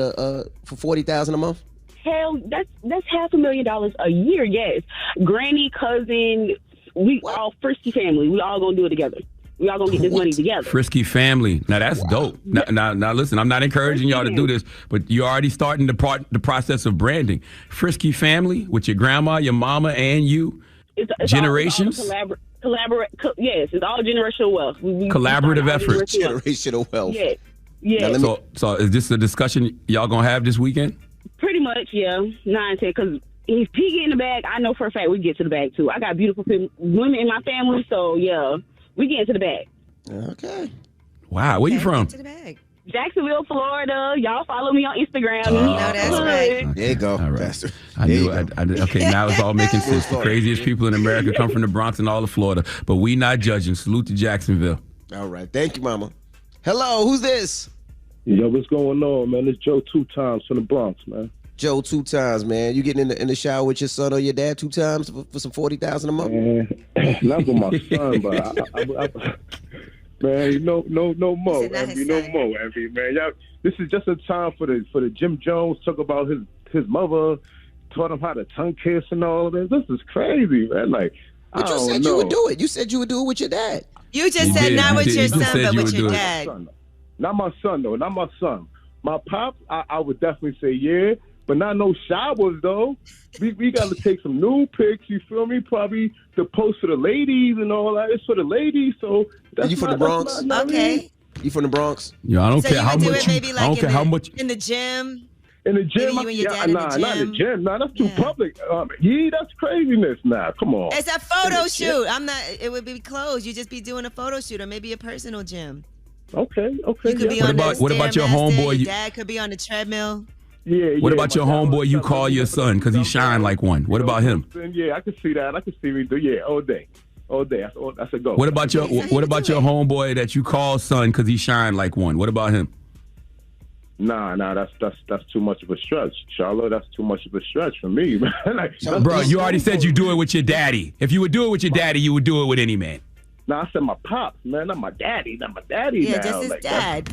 for $40,000 a month? Hell, that's $500,000 a year. Yes, granny, cousin, we all frisky family. We all gonna do it together. We all gonna get this money together. Frisky family. Now that's dope. Now listen, I'm not encouraging y'all to do this, but you're already starting the process of branding. Frisky family with your grandma, your mama, and you. It's generations. Yes, it's all generational wealth. Collaborative efforts. Generational wealth. Yeah. So is this a discussion y'all gonna have this weekend? Pretty much, yeah. 9-10, because if he get in the bag, I know for a fact we get to the bag, too. I got beautiful women in my family, so, yeah, we get into the bag. Okay. Wow, where you from? Get to the bag. Jacksonville, Florida. Y'all follow me on Instagram. That's right. There you go. All right. I knew. Okay, now it's all making sense. The craziest people in America come from the Bronx and all of Florida, but we not judging. Salute to Jacksonville. All right. Thank you, Mama. Hello, who's this? Yo, what's going on, man? It's Joe 2 times from the Bronx, man. Joe 2 times, man. You getting in the shower with your son or your dad 2 times for some $40,000 a month? Not with my son, but man, no more, Envy, no more, Envy, man. Y'all, this is just a time for the Jim Jones talk about his mother, taught him how to tongue kiss and all of this. This is crazy, man. Like, but you said you would do it. You said you would do it with your dad. You just said not with your son, but with your dad. Not my son, though. Not my son. My pop, I would definitely say yeah, but not no showers, though. We got to take some nude pics, you feel me? Probably to post for the ladies and all that. It's for the ladies, so that's you from the Bronx? Okay. You from the Bronx? Yeah, I don't care how much. Maybe like I don't care how much. In the gym. In the gym? Maybe you and your dad in the gym. Not in the gym. Nah, that's too public. That's craziness. Nah, come on. It's a photo shoot. It would be closed. You just be doing a photo shoot or maybe a personal gym. Okay. You could be on what about your homeboy? Your dad could be on the treadmill. Yeah. What about your homeboy you call your son because he shine like one? What about him? Yeah, I can see that. I can see me do. Yeah, all day. That's a go. What about your homeboy that you call son because he shine like one? What about him? Nah, that's too much of a stretch, Charlotte. That's too much of a stretch for me, man. Bro, you already said you do it with your daddy. If you would do it with your daddy, you would do it with any man. Nah, I said my pops, man, not my daddy. Yeah, now. just his dad.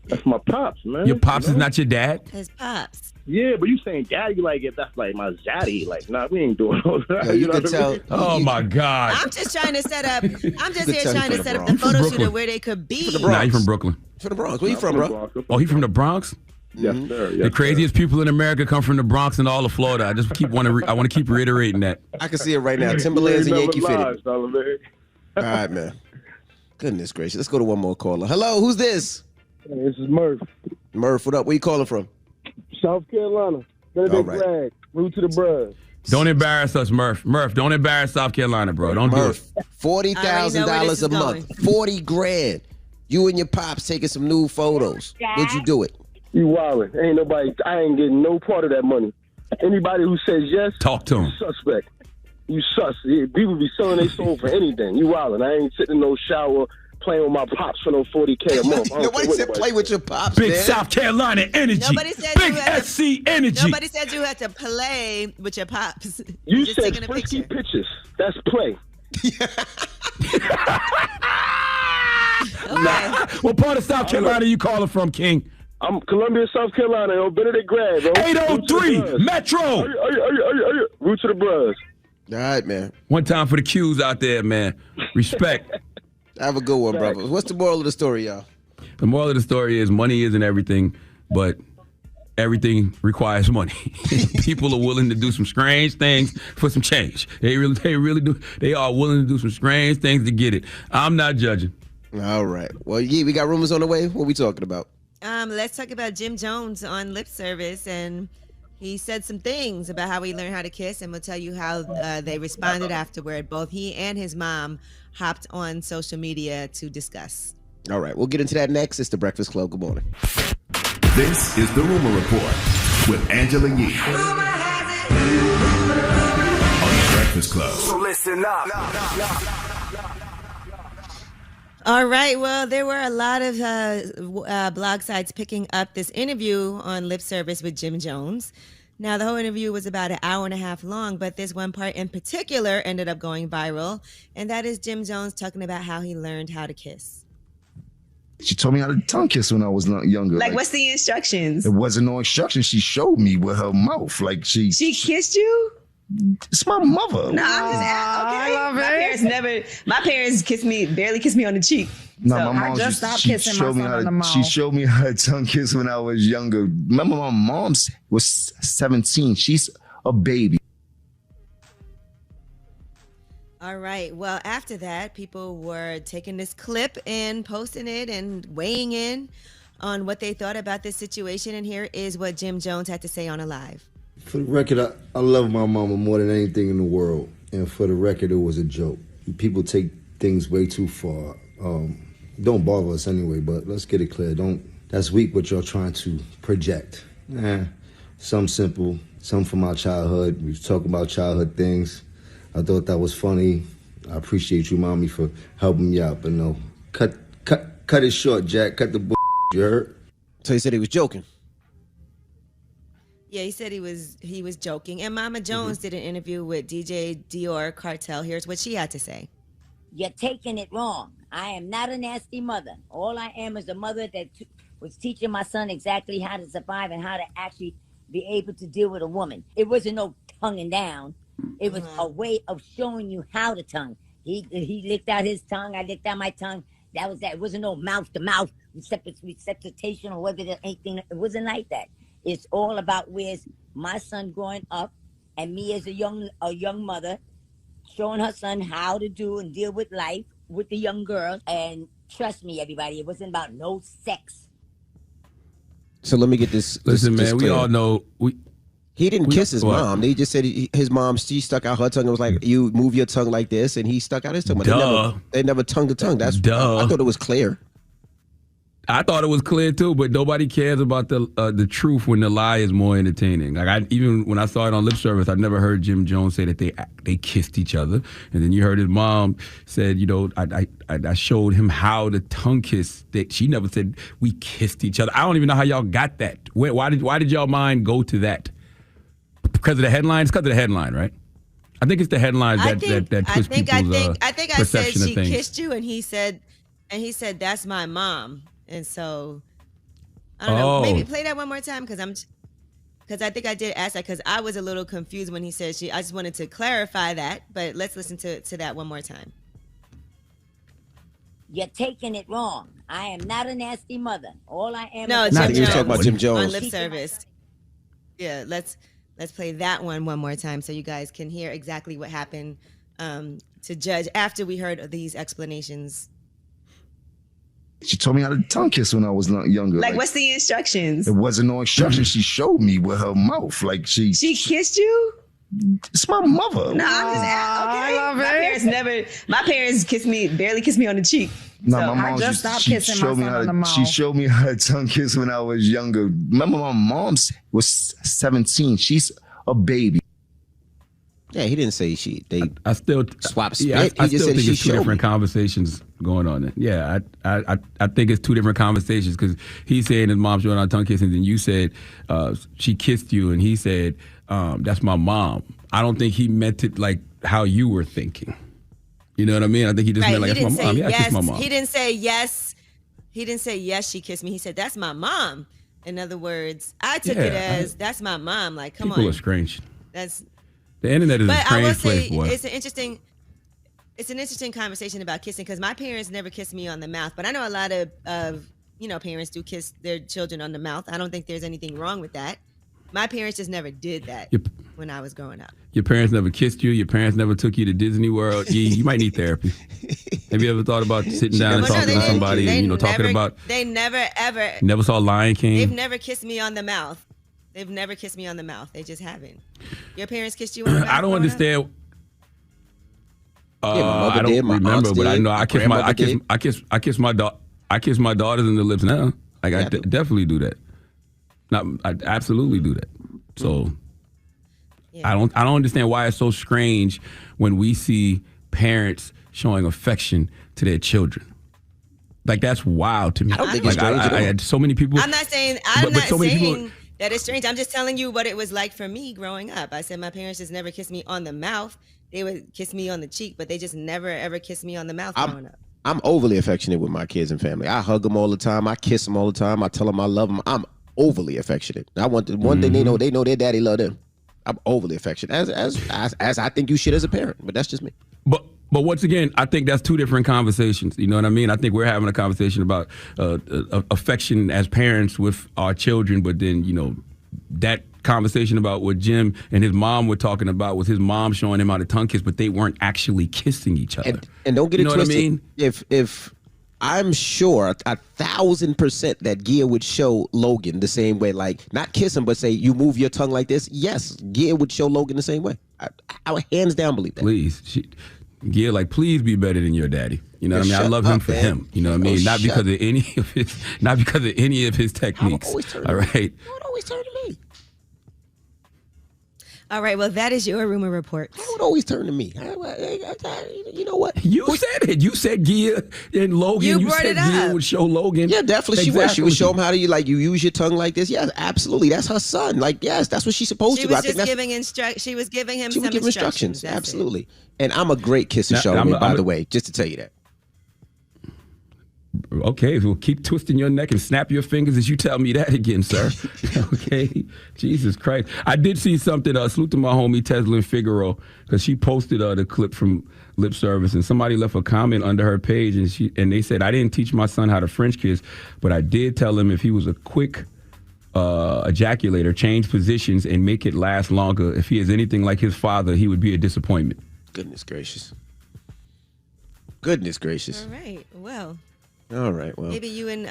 That's my pops, man. Your pops is not your dad? His pops. Yeah, but you saying daddy like it? That's like my daddy. Like, nah, we ain't doing all that. Yo, you can tell. Oh my God! I'm just trying to set up. I'm just here trying to set up the photo shoot of where they could be. Nah, you from Brooklyn. From the Bronx. Where you from, bro? Oh, he from the Bronx? Yes, sir. Yes, the craziest people in America come from the Bronx and all of Florida. I just I want to keep reiterating that. I can see it right now. Timberlands and Yankee fitted. All right, man. Goodness gracious. Let's go to one more caller. Hello, who's this? Hey, this is Murph. Murph, what up? Where you calling from? South Carolina. All right. Root to the Bros. Don't embarrass us, Murph. Murph, don't embarrass South Carolina, bro. Don't do it. $40,000 a month. $40,000. You and your pops taking some nude photos. Would you do it? You wildin'. Ain't nobody. I ain't getting no part of that money. Anybody who says yes, talk to him. Suspect. You sus. People be selling their soul for anything. You wildin'. I ain't sitting in no shower playing with my pops for no $40K a month. Nobody said play with your pops. Big man. South Carolina energy. Nobody said Big SC energy. Nobody said you had to play with your pops. You just said taking a frisky picture. pictures. That's play. Okay. What part of South Carolina you calling from, King? I'm Columbia, South Carolina. Yo, Benedict Grad, bro. 803 Metro. Root to the Bros. All right, man. One time for the Qs out there, man. Respect. Have a good one, brother. What's the moral of the story, y'all? The moral of the story is money isn't everything, but everything requires money. People are willing to do some strange things for some change. They really do. They are willing to do some strange things to get it. I'm not judging. All right. Well, yeah, we got rumors on the way. What are we talking about? Let's talk about Jim Jones on Lip Service, and he said some things about how he learned how to kiss, and we'll tell you how they responded afterward. Both he and his mom hopped on social media to discuss. All right, we'll get into that next. It's The Breakfast Club. Good morning. This is The Rumor Report with Angela Yee on The Breakfast Club. So listen up. All right. Well, there were a lot of blog sites picking up this interview on Lip Service with Jim Jones. Now, the whole interview was about an hour and a half long, but this one part in particular ended up going viral, and that is Jim Jones talking about how he learned how to kiss. She told me how to tongue kiss when I was younger. Like, what's the instructions? It wasn't no instructions. She showed me with her mouth. Like she kissed you? It's my mother. No, I'm just okay. My parents barely kissed me on the cheek. No, so my mom just stopped kissing my son on the mouth. She showed me how to tongue kiss when I was younger. Remember, my mom was 17. She's a baby. All right. Well, after that, people were taking this clip and posting it and weighing in on what they thought about this situation. And here is what Jim Jones had to say on a live. For the record, I love my mama more than anything in the world. And for the record, it was a joke. People take things way too far. Don't bother us anyway, but let's get it clear. That's weak what you're trying to project. Some simple, some from our childhood. We talk about childhood things. I thought that was funny. I appreciate you, Mommy, for helping me out. But no, cut Cut it short, Jack. Cut the bull. You heard? So he said he was joking. Yeah, he said he was joking. And Mama Jones did an interview with DJ Dior Cartel. Here's what she had to say. You're taking it wrong. I am not a nasty mother. All I am is a mother that was teaching my son exactly how to survive and how to actually be able to deal with a woman. It wasn't no tonguing down. It was a way of showing you how to tongue. He licked out his tongue. I licked out my tongue. That was that. It wasn't no mouth to mouth resuscitation or whether there's anything. It wasn't like that. It's all about where's my son growing up and me as a young mother showing her son how to do and deal with life with the young girl. And trust me, everybody, it wasn't about no sex. So let me get this. Listen, man, we all know he didn't kiss his mom. They just said his mom, she stuck out her tongue and was like, you move your tongue like this, and he stuck out his tongue. But they never tongue to tongue. That's duh. I thought it was clear. I thought it was clear too, but nobody cares about the truth when the lie is more entertaining. Like even when I saw it on lip service, I never heard Jim Jones say that they kissed each other, and then you heard his mom said, I showed him how to tongue kiss. That she never said we kissed each other. I don't even know how y'all got that. Why did y'all mind go to that? Because of the headline? It's because of the headline, right? I think it's the headlines that twist people's I think I said perception of she things. kissed you, and he said that's my mom. And so, I don't know. Maybe play that one more time because I think I did ask that because I was a little confused when he said she. I just wanted to clarify that, but let's listen to that one more time. You're taking it wrong. I am not a nasty mother. All I am. No, Jim Jones. Talking about Jim Jones on lip service. Yeah, let's play that one more time so you guys can hear exactly what happened to Judge after we heard these explanations. She told me how to tongue kiss when I was younger. Like what's the instructions? It wasn't no instructions. She showed me with her mouth. Like she kissed you? It's my mother. No, I'm just okay. I love it. My parents barely kissed me on the cheek. No, so my mom she showed me how to tongue kiss when I was younger. Remember, my mom was 17. She's a baby. Yeah, he didn't say she. I still swap spit. Yeah, I he just still said think she it's two different conversations going on. Yeah, I think it's two different conversations because he's saying his mom showing her tongue kissing, and then you said she kissed you, and he said that's my mom. I don't think he meant it like how you were thinking. You know what I mean? I think he just meant like that's my mom. Yeah, I kissed my mom. He didn't say yes. He didn't say yes. She kissed me. He said that's my mom. In other words, I took it as that's my mom. Like, come on. People are strange. That's. The internet is a strange place, boy. It's an interesting conversation about kissing because my parents never kissed me on the mouth, but I know a lot of parents do kiss their children on the mouth. I don't think there's anything wrong with that. My parents just never did that when I was growing up. Your parents never kissed you. Your parents never took you to Disney World. You might need therapy. Have you ever thought about sitting down and talking to somebody and talking about? They never ever. Never saw Lion King. They've never kissed me on the mouth. They've never kissed me on the mouth. They just haven't. Your parents kissed you on the mouth? I don't understand. Yeah, my mother I don't did, my remember, aunts but I did, know my grandmother did. I kiss my daughters in the lips now. Like I definitely do that. I absolutely do that. So I don't understand why it's so strange when we see parents showing affection to their children. Like that's wild to me. I don't think it's strange at all. I had so many people. I'm not saying that it's strange. I'm just telling you what it was like for me growing up. I said my parents just never kissed me on the mouth. They would kiss me on the cheek, but they just never ever kissed me on the mouth growing up. I'm overly affectionate with my kids and family. I hug them all the time. I kiss them all the time. I tell them I love them. I'm overly affectionate. I want the one thing they know their daddy love them. I'm overly affectionate as I think you should as a parent, but that's just me. But once again, I think that's two different conversations. You know what I mean? I think we're having a conversation about affection as parents with our children, but then, that conversation about what Jim and his mom were talking about was his mom showing him how to tongue kiss, but they weren't actually kissing each other. And don't get it twisted. What I mean? If I'm sure 1,000% that Gia would show Logan the same way, like not kiss him, but say you move your tongue like this. Yes, Gia would show Logan the same way. I would hands down believe that. Please. Gia, please be better than your daddy. You know what I mean? I love him for him. You know what I mean? Not because of any of his techniques. All right. You would always turn to me. All right, well, that is your rumor report. Who would always turn to me? You know what? You said it. You said Gia and Logan. You brought said it up. Gia would show Logan. Yeah, definitely. Exactly. She would show him how to you use your tongue like this. Yeah, absolutely. That's her son. Like, yes, that's what she's supposed She to do. was just giving She was giving him She some would give instructions. That's Absolutely. And I'm a great kisser, Now, Charlamagne, by the way, just to tell you that. Okay, well, keep twisting your neck and snap your fingers as you tell me that again, sir. Okay, Jesus Christ. I did see something, salute to my homie Teslin Figaro, because she posted the clip from Lip Service, and somebody left a comment under her page, and they said, I didn't teach my son how to French kiss, but I did tell him if he was a quick ejaculator, change positions and make it last longer. If he is anything like his father, he would be a disappointment. Goodness gracious. Goodness gracious. All right, well. Well. Maybe you and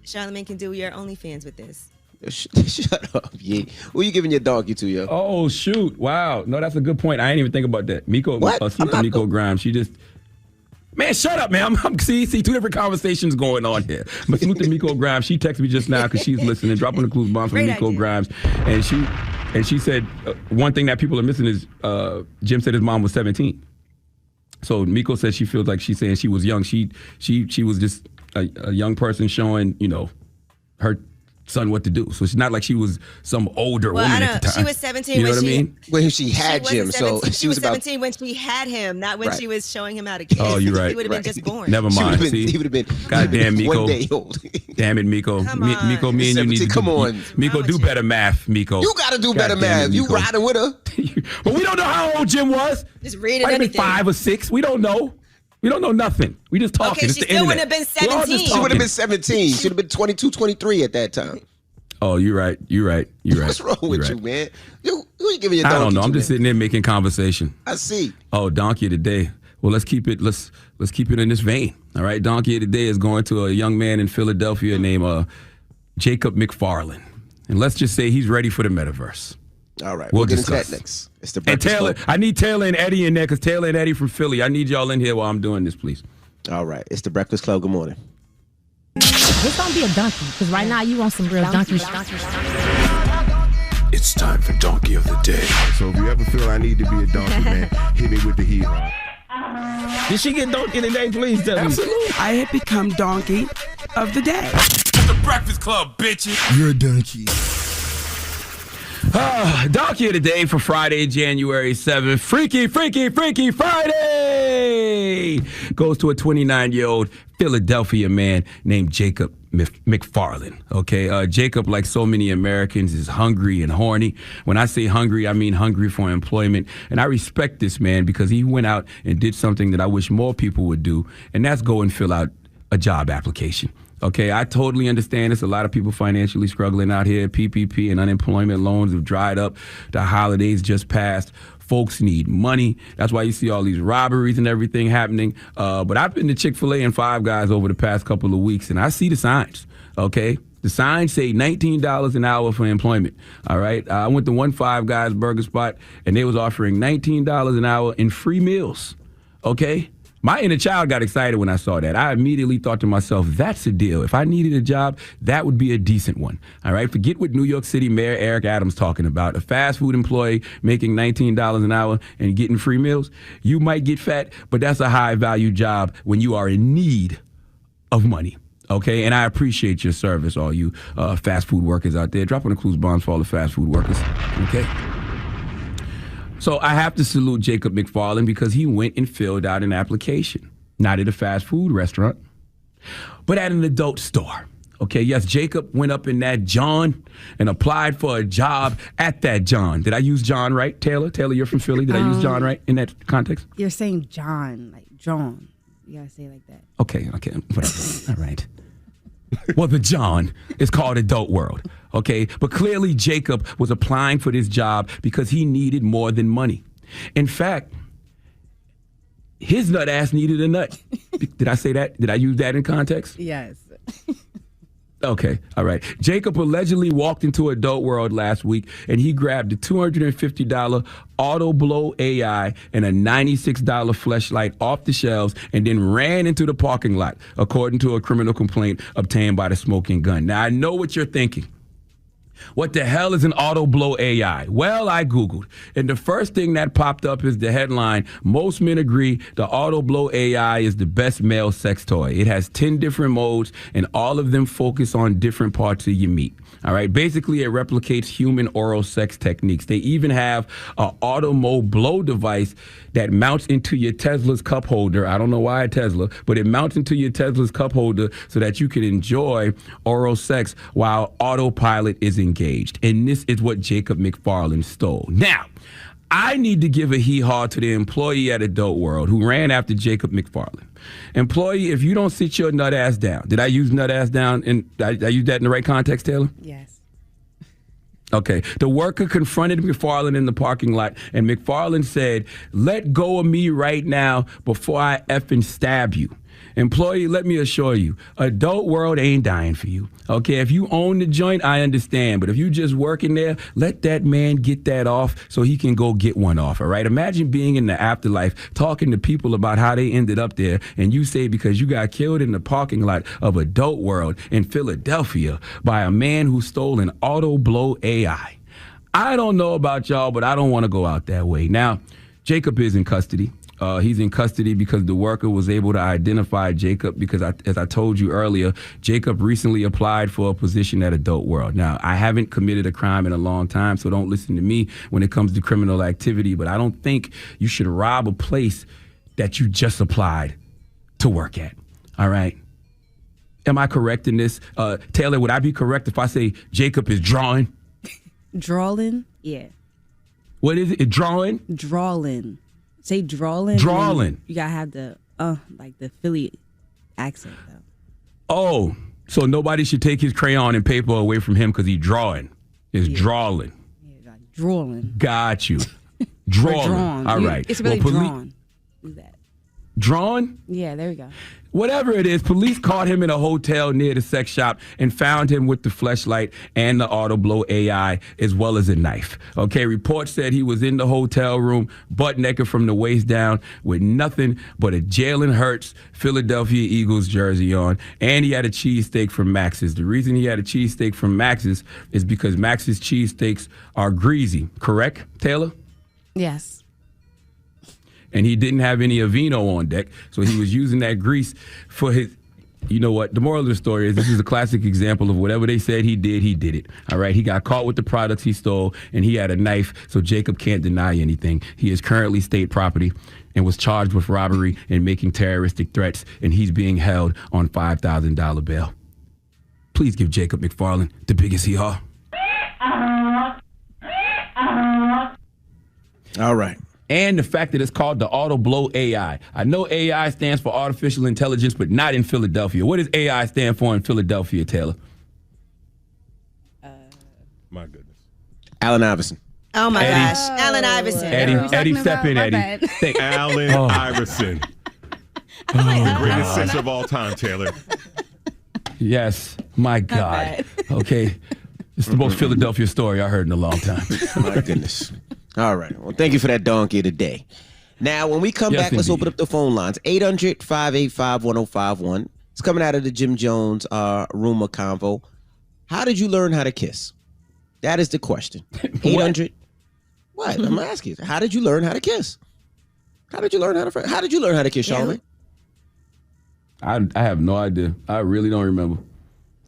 Charlamagne can do your OnlyFans with this. Shut up, yeah. Who you giving your donkey to, yo? Oh, shoot. Wow. No, that's a good point. I ain't even think about that. Miko, Miko Grimes, she just... Man, shut up, man. See, two different conversations going on here. But salute to Miko Grimes. She texted me just now because she's listening. Dropping the clues bomb from Miko Grimes. And she said one thing that people are missing is Jim said his mom was 17. So Miko says she feels like she's saying she was young. She was just a young person showing, her son what to do. So it's not like she was some older woman at the time. She was 17 you know when what I mean? When she had Jim. So she was 17 when she had him, not when she was showing him how to kiss. Oh, you're right. He would have been just born. Never mind. He would have been goddamn Miko. 1 day old. Damn it, Miko. Miko, me and you need to come on. Miko, do better math, Miko. You got to do better math. You riding with her. But we don't know how old Jim was. Just reading Might have been anything. 5 or 6. We don't know. We don't know nothing. We just talking. Okay, It's she the still internet. wouldn't have been We're all just 17. She would have talking. been 17. She would have been 22, 23 at that time. Oh, you're right. What's wrong with you, man? Who you giving your donkey I don't know. to, I'm just man? sitting there making conversation. I see. Oh, donkey of the day. Well, let's keep it in this vein. All right. Donkey of the day is going to a young man in Philadelphia named Jacob McFarland. And let's just say he's ready for the metaverse. All right. We'll get into discuss that next. It's the And Breakfast Taylor, Club. I need Taylor and Eddie in there because Taylor and Eddie from Philly. I need y'all in here while I'm doing this, please. All right. It's the Breakfast Club. Good morning. It's gonna be a donkey, because right now you want some real donkey. It's time for Donkey of the Day. So if you ever feel I need to be a donkey, man, hit me with the hee haw. Did she get donkey today? Please tell me. Absolutely. I have become Donkey of the Day. The Breakfast Club, bitches. You're a donkey. Donkey of the day for Friday, January 7th. Freaky Friday goes to a 29-year-old Philadelphia man named Jacob McFarland. Okay, Jacob, like so many Americans, is hungry and horny. When I say hungry, I mean hungry for employment. And I respect this man because he went out and did something that I wish more people would do, and that's go and fill out a job application. Okay, I totally understand there's a lot of people financially struggling out here. PPP and unemployment loans have dried up. The holidays just passed. Folks need money. That's why you see all these robberies and everything happening. But I've been to Chick-fil-A and Five Guys over the past couple of weeks, and I see the signs, okay? The signs say $19 an hour for employment, all right? I went to one Five Guys burger spot, and they was offering $19 an hour in free meals, okay? My inner child got excited when I saw that. I immediately thought to myself, that's a deal. If I needed a job, that would be a decent one. All right, forget what New York City Mayor Eric Adams talking about. A fast food employee making $19 an hour and getting free meals. You might get fat, but that's a high value job when you are in need of money. Okay, and I appreciate your service, all you fast food workers out there. Dropping the clues bombs for all the fast food workers. Okay. So I have to salute Jacob McFarland because he went and filled out an application, not at a fast food restaurant, but at an adult store. Okay, yes, Jacob went up in that John and applied for a job at that John. Did I use John right, Taylor? Taylor, you're from Philly. Did I use John right in that context? You're saying John, like John. You gotta say it like that. Okay, whatever. All right. Well, the John is called Adult World, okay? But clearly Jacob was applying for this job because he needed more than money. In fact, his nut ass needed a nut. Did I say that? Did I use that in context? Yes. Okay, all right. Jacob allegedly walked into Adult World last week and he grabbed a $250 Auto Blow AI and a $96 fleshlight off the shelves and then ran into the parking lot, according to a criminal complaint obtained by the Smoking Gun. Now, I know what you're thinking. What the hell is an auto blow AI? Well, I Googled, and the first thing that popped up is the headline. Most men agree the auto blow AI is the best male sex toy. It has 10 different modes, and all of them focus on different parts of your meat. All right. Basically, it replicates human oral sex techniques. They even have an auto mode blow device that mounts into your Tesla's cup holder. I don't know why a Tesla, but it mounts into your Tesla's cup holder so that you can enjoy oral sex while autopilot is engaged. And this is what Jacob McFarland stole. Now, I need to give a hee-haw to the employee at Adult World who ran after Jacob McFarland. Employee, if you don't sit your nut ass down, did I use nut ass down? And I use that in the right context, Taylor? Yes. Okay. The worker confronted McFarland in the parking lot, and McFarland said, "Let go of me right now before I effing stab you." Employee, let me assure you, Adult World ain't dying for you. Okay, if you own the joint, I understand. But if you just working there, let that man get that off so he can go get one off, all right? Imagine being in the afterlife, talking to people about how they ended up there, and you say because you got killed in the parking lot of Adult World in Philadelphia by a man who stole an auto blow AI. I don't know about y'all, but I don't want to go out that way. Now, Jacob is in custody. He's in custody because the worker was able to identify Jacob because, as I told you earlier, Jacob recently applied for a position at Adult World. Now, I haven't committed a crime in a long time, so don't listen to me when it comes to criminal activity, but I don't think you should rob a place that you just applied to work at, all right? Am I correct in this? Taylor, would I be correct if I say Jacob is drawing? Drawing? Yeah. What is it? Drawing? Drawing. Say drawing. Drawing. You gotta have the like the Philly accent though. Oh, so nobody should take his crayon and paper away from him because he's drawing. It's drawing. Yeah, like drawing. Got you. Drawing. Drawn. All right. It's really drawn. Do that. Drawn? Yeah, there we go. Whatever it is, police caught him in a hotel near the sex shop and found him with the fleshlight and the auto blow AI as well as a knife. Okay, reports said he was in the hotel room butt naked from the waist down with nothing but a Jalen Hurts Philadelphia Eagles jersey on, and he had a cheesesteak from Max's. The reason he had a cheesesteak from Max's is because Max's cheesesteaks are greasy, correct, Taylor? Yes. And he didn't have any Aveeno on deck, so he was using that grease for his, you know what, the moral of the story is this is a classic example of whatever they said he did it. All right, he got caught with the products he stole, and he had a knife, so Jacob can't deny anything. He is currently state property and was charged with robbery and making terroristic threats, and he's being held on $5,000 bail. Please give Jacob McFarland the biggest hee-haw. All right. And the fact that it's called the auto blow AI. I know AI stands for artificial intelligence, but not in Philadelphia. What does AI stand for in Philadelphia, Taylor? My goodness. Allen Iverson. Oh my gosh, Allen Iverson. Eddie, step in, Eddie. Allen Iverson. The greatest center of all time, Taylor. Yes, my God. Okay, it's the most Philadelphia story I heard in a long time. My goodness. All right. Well, thank you for that donkey of the day. Now, when we come back, let's open up the phone lines. 800-585-1051. It's coming out of the Jim Jones rumor convo. How did you learn how to kiss? That is the question. 800. What? I'm asking you. How did you learn how to kiss? How did you learn how to kiss, Charlamagne? I have no idea. I really don't remember.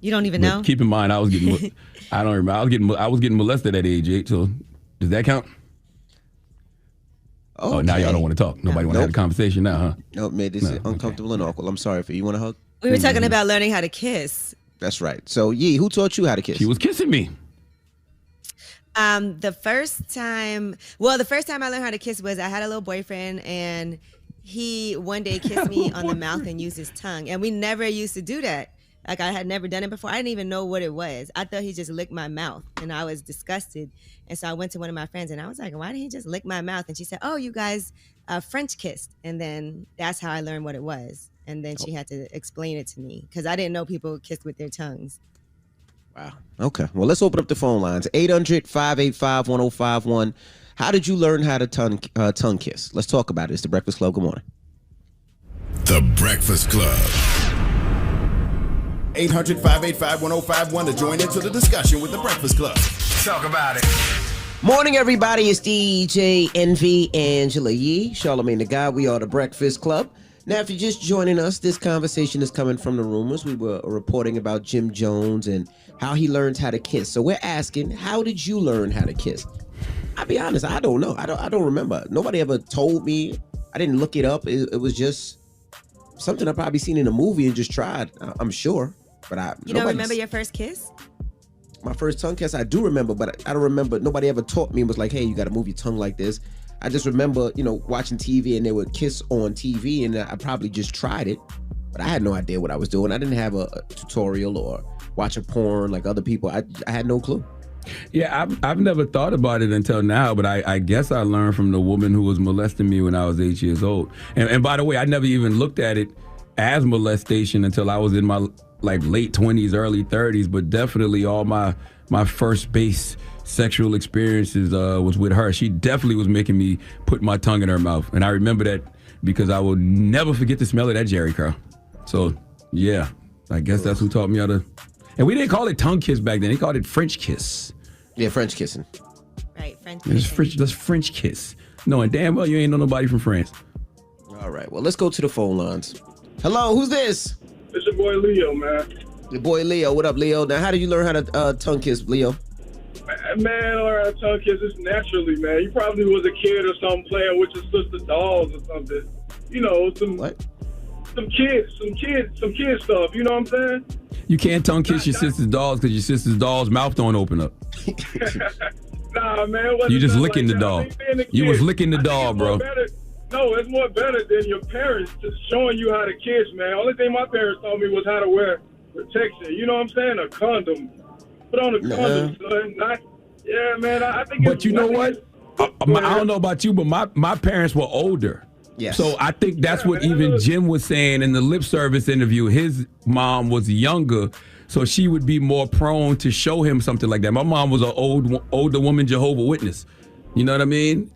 You don't even know? Keep in mind, I was getting I don't remember. I was getting molested at age 8, so does that count? Okay. Oh, now y'all don't want to talk. Nobody want to have a conversation now, huh? Nope, man, this is uncomfortable and awkward. I'm sorry for you. You want to hug? We were talking about learning how to kiss. That's right. So, Yee, who taught you how to kiss? She was kissing me. The first time I learned how to kiss was I had a little boyfriend, and he one day kissed me on the mouth and used his tongue. And we never used to do that. Like, I had never done it before. I didn't even know what it was. I thought he just licked my mouth, and I was disgusted. And so I went to one of my friends, and I was like, why did he just lick my mouth? And she said, oh, you guys French kissed. And then that's how I learned what it was. And then she had to explain it to me because I didn't know people kissed with their tongues. Wow. Okay. Well, let's open up the phone lines. 800-585-1051. How did you learn how to tongue kiss? Let's talk about it. It's The Breakfast Club. Good morning. The Breakfast Club. 800-585-1051 to join into the discussion with The Breakfast Club. Talk about it. Morning, everybody. It's DJ Envy, Angela Yee, Charlamagne the God. We are The Breakfast Club. Now, if you're just joining us, this conversation is coming from the rumors. We were reporting about Jim Jones and how he learned how to kiss. So we're asking, how did you learn how to kiss? I'll be honest, I don't know. I don't remember. Nobody ever told me. I didn't look it up. It was just something I probably seen in a movie and just tried. I'm sure, but You don't remember your first kiss? My first tongue kiss, I do remember, but I don't remember. Nobody ever taught me and was like, hey, you got to move your tongue like this. I just remember, watching TV and they would kiss on TV, and I probably just tried it, but I had no idea what I was doing. I didn't have a tutorial or watch a porn like other people. I had no clue. Yeah, I've never thought about it until now, but I guess I learned from the woman who was molesting me when I was 8 years old. And by the way, I never even looked at it as molestation until I was in my late 20s, early 30s, but definitely all my first base sexual experiences was with her. She definitely was making me put my tongue in her mouth. And I remember that because I will never forget the smell of that Jerry curl. So, yeah, I guess that's who taught me how to. And we didn't call it tongue kiss back then. They called it French kiss. Yeah, French kissing. Right, French kissing. That's French kiss. Knowing damn well you ain't know nobody from France. All right, well, let's go to the phone lines. Hello, who's this? It's your boy Leo, man. Your boy Leo. What up, Leo? Now, how did you learn how to tongue kiss, Leo? Man, or a tongue kiss is naturally, man. You probably was a kid or something playing with your sister's dolls or something. Some kid stuff. You know what I'm saying? You can't tongue kiss your sister's dolls because your sister's doll's mouth don't open up. Nah, man. You just licking the doll. You was licking the doll, bro. No, it's more better than your parents just showing you how to kiss, man. Only thing my parents taught me was how to wear protection. You know what I'm saying? A condom. Put on a condom, son. Yeah, man. I think. But you know what? I don't know about you, but my parents were older. Yes. So I think that's what even Jim was saying in the lip service interview. His mom was younger, so she would be more prone to show him something like that. My mom was an older woman, Jehovah's Witness. You know what I mean?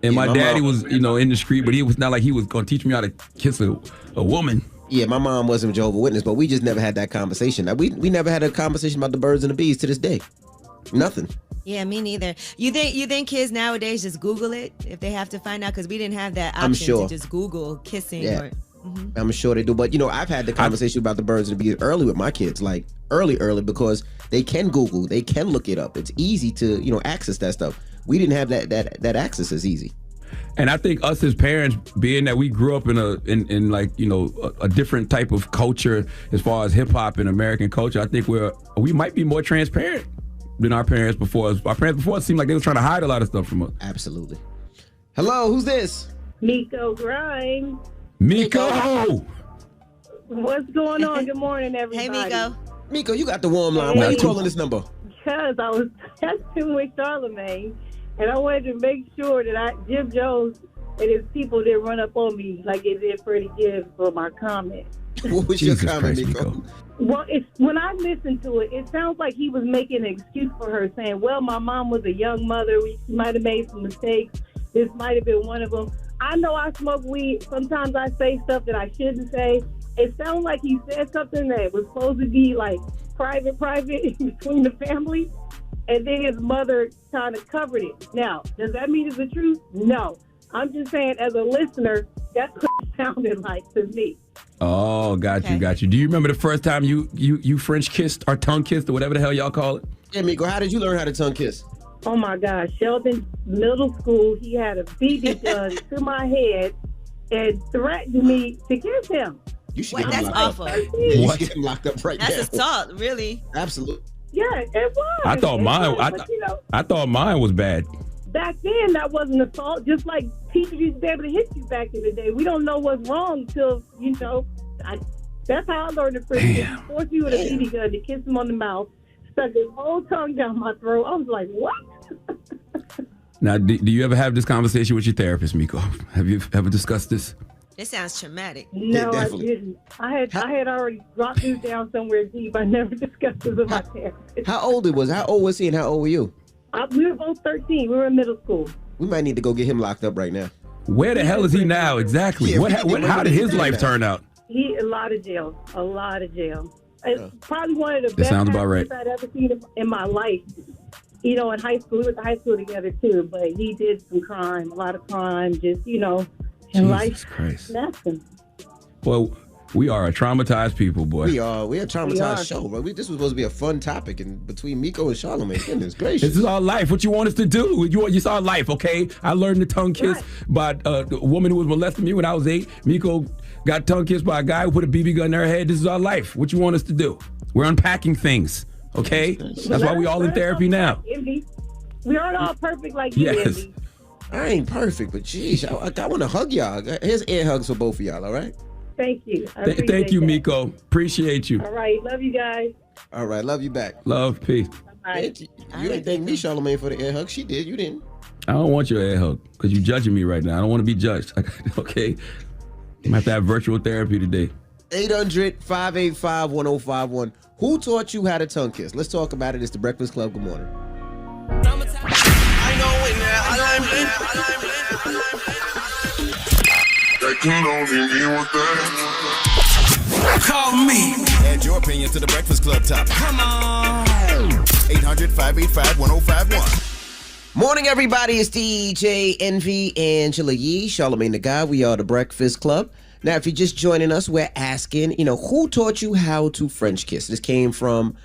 And my daddy was, in the street, but he was not like he was going to teach me how to kiss a woman. Yeah, my mom wasn't a Jehovah's Witness, but we just never had that conversation. We never had a conversation about the birds and the bees to this day. Nothing. Yeah, me neither. You think kids nowadays just Google it if they have to find out? Because we didn't have that option to just Google kissing. Yeah. I'm sure they do. But, I've had the conversation about the birds and the bees early with my kids, like early, because they can Google, they can look it up. It's easy to, access that stuff. We didn't have that access as easy. And I think us as parents, being that we grew up in a different type of culture as far as hip hop and American culture, I think we might be more transparent than our parents before us. Our parents before us seemed like they were trying to hide a lot of stuff from us. Absolutely. Hello, who's this? Miko Grimes. Miko! What's going on? Good morning, everybody. Hey, Miko. Miko, you got the warm line. Why are you calling this number? Because I was texting with Charlamagne, and I wanted to make sure that Jim Jones and his people didn't run up on me like they did Freddie Gibbs for my comment. What was your comment, Miko? Well, when I listened to it, it sounds like he was making an excuse for her, saying, well, my mom was a young mother. She might have made some mistakes. This might have been one of them. I know I smoke weed. Sometimes I say stuff that I shouldn't say. It sounds like he said something that was supposed to be like private between the family, and then his mother kind of covered it. Now, does that mean it's the truth? No. I'm just saying, as a listener, that's what it sounded like to me. Oh, got you. Do you remember the first time you French kissed or tongue kissed or whatever the hell y'all call it? Yeah, Miko, how did you learn how to tongue kiss? Oh my gosh, Sheldon, middle school, he had a BB gun to my head and threatened me to kiss him. You should get him That's locked awful. up. You should get him locked up right That's now. assault, really. Absolutely. Yeah, it was. I thought I thought mine was bad. Back then, that wasn't assault. Just like teachers used to be able to hit you back in the day. We don't know what's wrong till, that's how I learned it. He forced you with a BB gun to kiss him on the mouth, stuck his whole tongue down my throat. I was like, what? Now, do you ever have this conversation with your therapist, Miko? Have you ever discussed this? It sounds traumatic. No, I didn't. I had already dropped this down somewhere deep. I never discussed this with my therapist. How old was he and how old were you? We were both 13. We were in middle school. We might need to go get him locked up right now. Where the hell is he now exactly? Yeah, how did his life turn out? A lot of jail. It's probably one of the best sounds about right. I've ever seen in my life. You know, in high school, we went to high school together too, but he did some crime, a lot of crime, just, you know, and life left him. Well, we are a traumatized people, boy. We are a traumatized show, bro. This was supposed to be a fun topic, and between Miko and Charlamagne, goodness gracious. This is our life. What you want us to do? You saw life, okay? I learned the tongue kiss by a woman who was molesting me when I was 8. Miko got tongue kissed by a guy who put a BB gun in her head. This is our life. What you want us to do? We're unpacking things, okay? That's why we all in therapy now. We aren't all perfect like you, Envy. I ain't perfect, but geez, I want to hug y'all. Here's air hugs for both of y'all, all right? Thank you. Thank you, Miko. Appreciate you. All right. Love you guys. All right. Love you back. Love, peace. Bye. You didn't thank me, Charlamagne, for the air hug. She did. You didn't. I don't want your air hug because you're judging me right now. I don't want to be judged. Okay? I'm have to have virtual therapy today. 800-585-1051. Who taught you how to tongue kiss? Let's talk about it. It's the Breakfast Club. Good morning. Call me. Add your opinion to the Breakfast Club topic. Come on. 800-585-1051. Morning, everybody. It's DJ Envy, Angela Yee, Charlamagne the Guy. We are the Breakfast Club. Now, if you're just joining us, we're asking, who taught you how to French kiss? This came from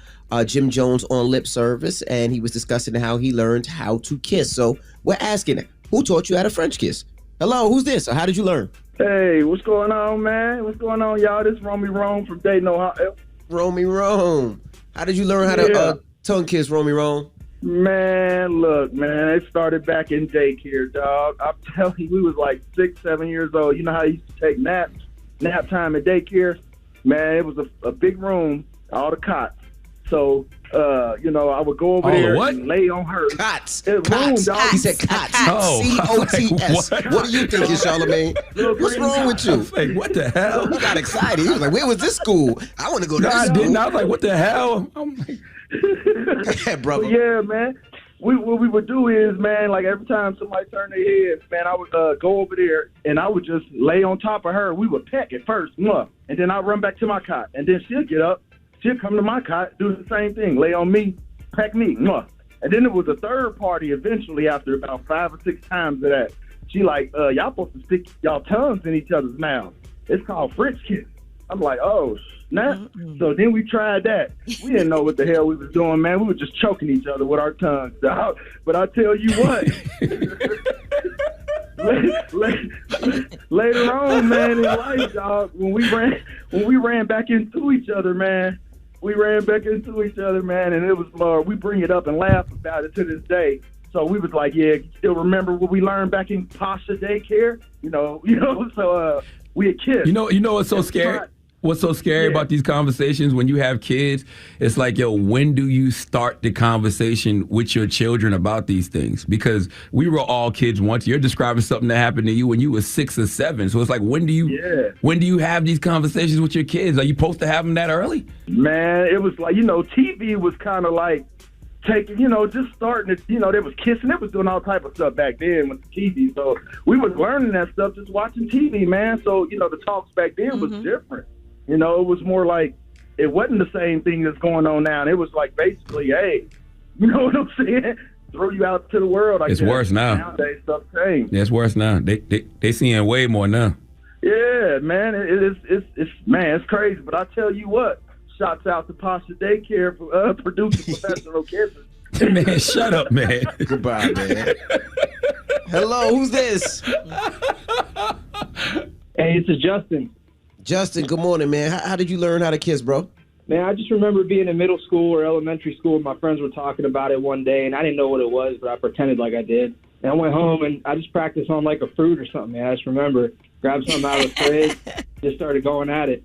Jim Jones on Lip Service, and he was discussing how he learned how to kiss. So we're asking, who taught you how to French kiss? Hello, who's this? Or how did you learn? Hey, what's going on, man? What's going on, y'all? This is Romy Rome from Dayton, Ohio. Romy Rome. How did you learn how to tongue kiss, Romy Rome? Man, look, man, it started back in daycare, dog. I'm telling you, we was like 6, 7 years old. You know how I used to take nap time at daycare? Man, it was a big room, all the cots. So, I would go over there and lay on her. Cots. Cots. Dog. He said cots. C-O-T-S. What do you think, Charlamagne? What's wrong with you? I was like, what the hell? He got excited. He was like, where was this school? I want to go to this school. I didn't. I was like, what the hell? I'm like, yeah, brother. Yeah, man. What we would do is, man, like every time somebody turned their head, man, I would go over there and I would just lay on top of her. We would peck at first, and then I'd run back to my cot. And then she'll get up. She'll come to my cot, do the same thing, lay on me, peck me, and then it was a third party eventually after about 5 or 6 times of that. She like, y'all supposed to stick y'all tongues in each other's mouths. It's called French kiss. I'm like, oh, snap. So then we tried that. We didn't know what the hell we was doing, man. We were just choking each other with our tongues, dog. But I tell you what, later on, man, in life, dog, when we ran back into each other, man, and it was we bring it up and laugh about it to this day. So we was like, yeah, still remember what we learned back in Pasha daycare? So we had kissed. You know what's so scary? What's so scary about these conversations when you have kids? It's like, when do you start the conversation with your children about these things? Because we were all kids once. You're describing something that happened to you when you were 6 or 7. So it's like, when do you have these conversations with your kids? Are you supposed to have them that early? Man, it was like, TV was kind of like taking, just starting to, they was kissing. It was doing all type of stuff back then with the TV. So we was learning that stuff just watching TV, man. So, the talks back then was different. It was more like, it wasn't the same thing that's going on now. And it was like, basically, hey, you know what I'm saying? Throw you out to the world. It's worse now. Nowadays, stuff changed. Yeah, it's worse now. They seeing way more now. Yeah, man. It's crazy. But I tell you what, shouts out to Pasha Daycare for producing professional kisses. Man, shut up, man. Goodbye, man. Hello, who's this? Hey, it's Justin. Justin, good morning, man. How did you learn how to kiss, bro? Man, I just remember being in middle school or elementary school. My friends were talking about it one day, and I didn't know what it was, but I pretended like I did. And I went home, and I just practiced on like a fruit or something, man. I just remember, grabbed something out of the fridge, just started going at it.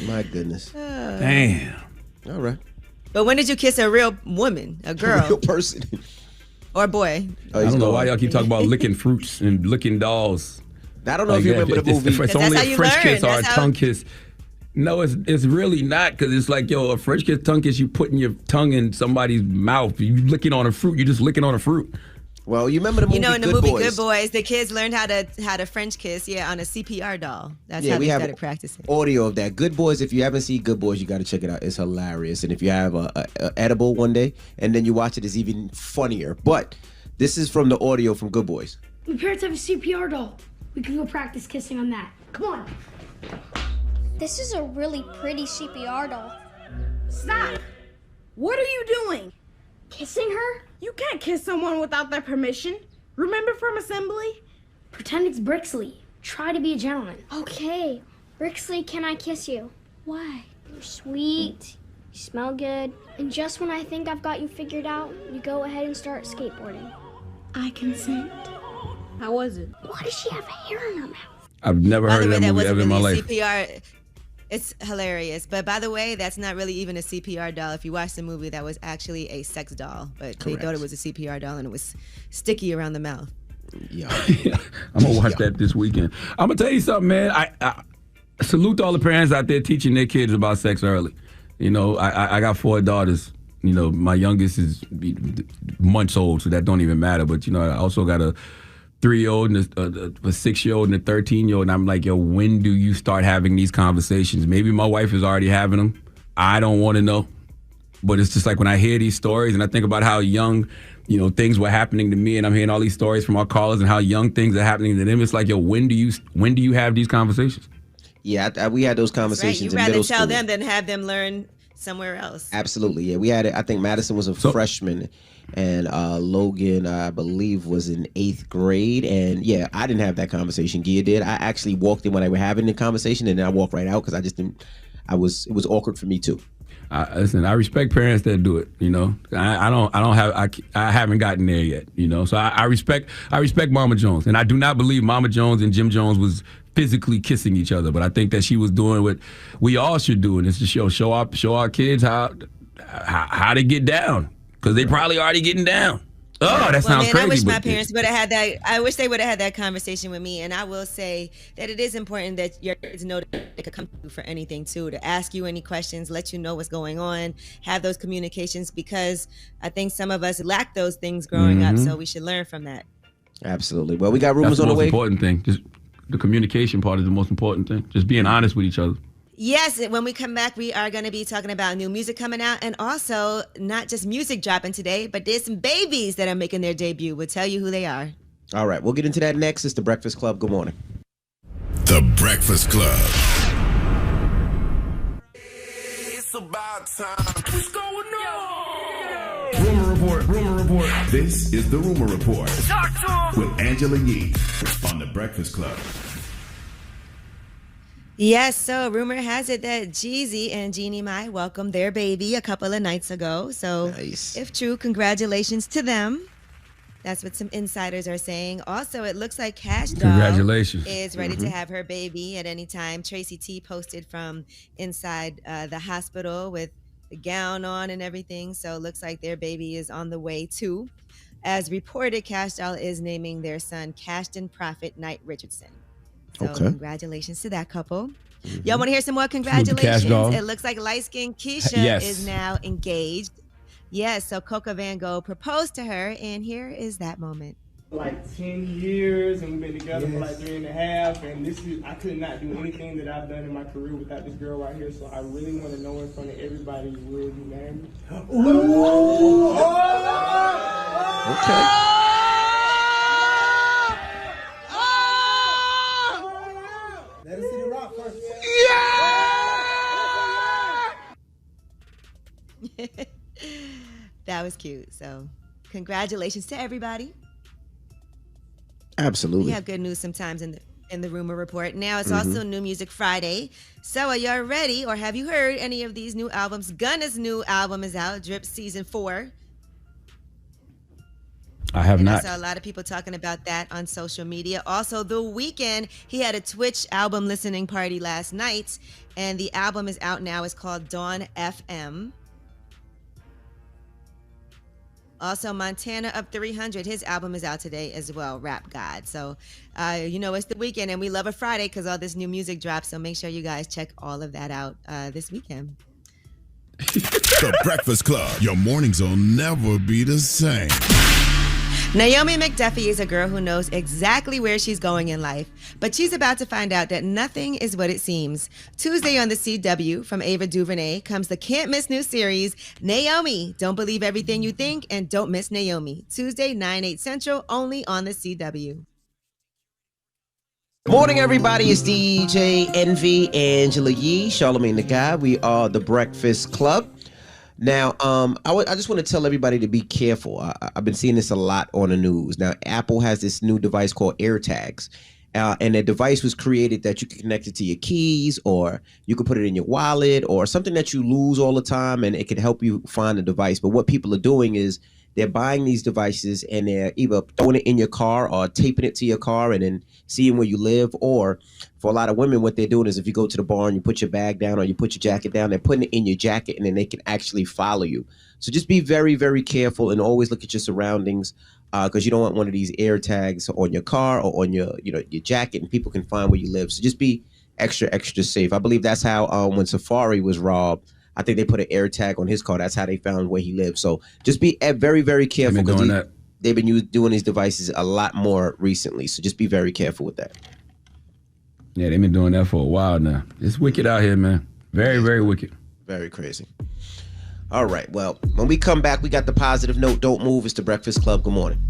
My goodness. Damn. All right. But when did you kiss a real woman, a girl? A real person. Or a boy? I don't know why y'all keep talking about licking fruits and licking dolls. I don't know if you remember the movie. It's only a French kiss or a tongue kiss. No, it's really not, because it's like, a French kiss, tongue kiss, you putting your tongue in somebody's mouth. You licking on a fruit, you just licking on a fruit. Well, you remember the movie in the movie Good Boys, the kids learned how to French kiss, on a CPR doll. That's how they started practicing. Audio of that. Good Boys, if you haven't seen Good Boys, you got to check it out. It's hilarious. And if you have a edible one day, and then you watch it, it's even funnier. But this is from the audio from Good Boys. My parents have a CPR doll. We can go practice kissing on that. Come on. This is a really pretty CPR doll. Stop! What are you doing? Kissing her? You can't kiss someone without their permission. Remember from assembly? Pretend it's Brixley. Try to be a gentleman. Okay. Brixley, can I kiss you? Why? You're sweet. You smell good. And just when I think I've got you figured out, you go ahead and start skateboarding. I consent. How was it? Why does she have hair in her mouth? I've never heard of that movie ever in my life. CPR. It's hilarious. But by the way, that's not really even a CPR doll. If you watch the movie, that was actually a sex doll. But They thought it was a CPR doll, and it was sticky around the mouth. Yeah. I'm going to watch that this weekend. I'm going to tell you something, man. I salute all the parents out there teaching their kids about sex early. I got 4 daughters. My youngest is months old, so that don't even matter. But, I also got a 3-year-old and a 6-year-old and a 13-year-old, and I'm like, yo, when do you start having these conversations? Maybe my wife is already having them. I don't want to know. But it's just like when I hear these stories and I think about how young, things were happening to me, and I'm hearing all these stories from our callers and how young things are happening to them. It's like, yo, when do you have these conversations? Yeah, we had those conversations in middle school. You'd rather tell them than have them learn somewhere else. Absolutely, yeah. We had it. I think Madison was a freshman, and Logan, I believe, was in 8th grade. And yeah, I didn't have that conversation. Gia did. I actually walked in when they were having the conversation, and then I walked right out because I just didn't. It was awkward for me too. Listen, I respect parents that do it. I haven't gotten there yet. So I respect Mama Jones, and I do not believe Mama Jones and Jim Jones was physically kissing each other, but I think that she was doing what we all should do, and it's to show our kids how to get down, because they probably already getting down. Oh, that sounds crazy. I wish my parents would have had that. I wish they would have had that conversation with me. And I will say that it is important that your kids know that they could come to you for anything too, to ask you any questions, let you know what's going on, have those communications, because I think some of us lack those things growing up. So we should learn from that. Absolutely. Well, we got rumors on the way. That's the most important thing. Just the communication part is the most important thing. Just being honest with each other. Yes, when we come back, we are going to be talking about new music coming out, and also not just music dropping today, but there's some babies that are making their debut. We'll tell you who they are. All right, we'll get into that next. It's The Breakfast Club. Good morning. The Breakfast Club. It's about time. What's going on? Rumor report. This is The Rumor Report with Angela Yee on The Breakfast Club. Yes, so rumor has it that Jeezy and Jeannie Mai welcomed their baby a couple of nights ago. So nice. If true, congratulations to them. That's what some insiders are saying. Also, it looks like Cash Doll is ready to have her baby at any time. Tracy T posted from inside the hospital with the gown on and everything. So it looks like their baby is on the way too. As reported, Cash Doll is naming their son Cashton Prophet Knight Richardson. So congratulations to that couple. Y'all want to hear some more congratulations? It looks like light-skinned Keisha is now engaged. Yes, so Coca Van Gogh proposed to her, and here is that moment. Like 10 years, and we've been together for like 3.5, and I could not do anything that I've done in my career without this girl right here, so I really want to know in front of everybody, will you marry me? Ooh. Okay. Let us see the rock first. Yeah! That was cute. So, congratulations to everybody. Absolutely. We have good news sometimes in the rumor report. Now it's also New Music Friday. So, are y'all ready, or have you heard any of these new albums? Gunna's new album is out, Drip Season 4. I have not. I saw a lot of people talking about that on social media. Also, The Weeknd, he had a Twitch album listening party last night, and the album is out now. It's called Dawn FM. Also, Montana Up 300, his album is out today as well, Rap God. So, it's the weekend, and we love a Friday because all this new music drops. So make sure you guys check all of that out this weekend. The Breakfast Club. Your mornings will never be the same. Naomi McDuffie is a girl who knows exactly where she's going in life, but she's about to find out that nothing is what it seems. Tuesday on the CW from Ava DuVernay comes the can't-miss new series, Naomi. Don't believe everything you think and don't miss Naomi. Tuesday, 9/8 Central, only on the CW. Morning, everybody. It's DJ Envy, Angela Yee, Charlamagne the Guy. We are the Breakfast Club. Now, I just want to tell everybody to be careful. I've been seeing this a lot on the news. Now, Apple has this new device called AirTags. And the device was created that you can connect it to your keys, or you can put it in your wallet, or something that you lose all the time, and it can help you find the device. But what people are doing is they're buying these devices and they're either throwing it in your car or taping it to your car and then seeing where you live. Or for a lot of women, what they're doing is if you go to the bar and you put your bag down or you put your jacket down, they're putting it in your jacket and then they can actually follow you. So just be very, very careful and always look at your surroundings, because you don't want one of these AirTags on your car or on your jacket, and people can find where you live. So just be extra, extra safe. I believe that's how when Safari was robbed, I think they put an AirTag on his car. That's how they found where he lived. So just be very, very careful, because they've been doing these devices a lot more recently. So just be very careful with that. Yeah, they've been doing that for a while now. It's wicked out here, man. Very, very wicked. Very crazy. All right. Well, when we come back, we got the positive note. Don't move. It's the Breakfast Club. Good morning.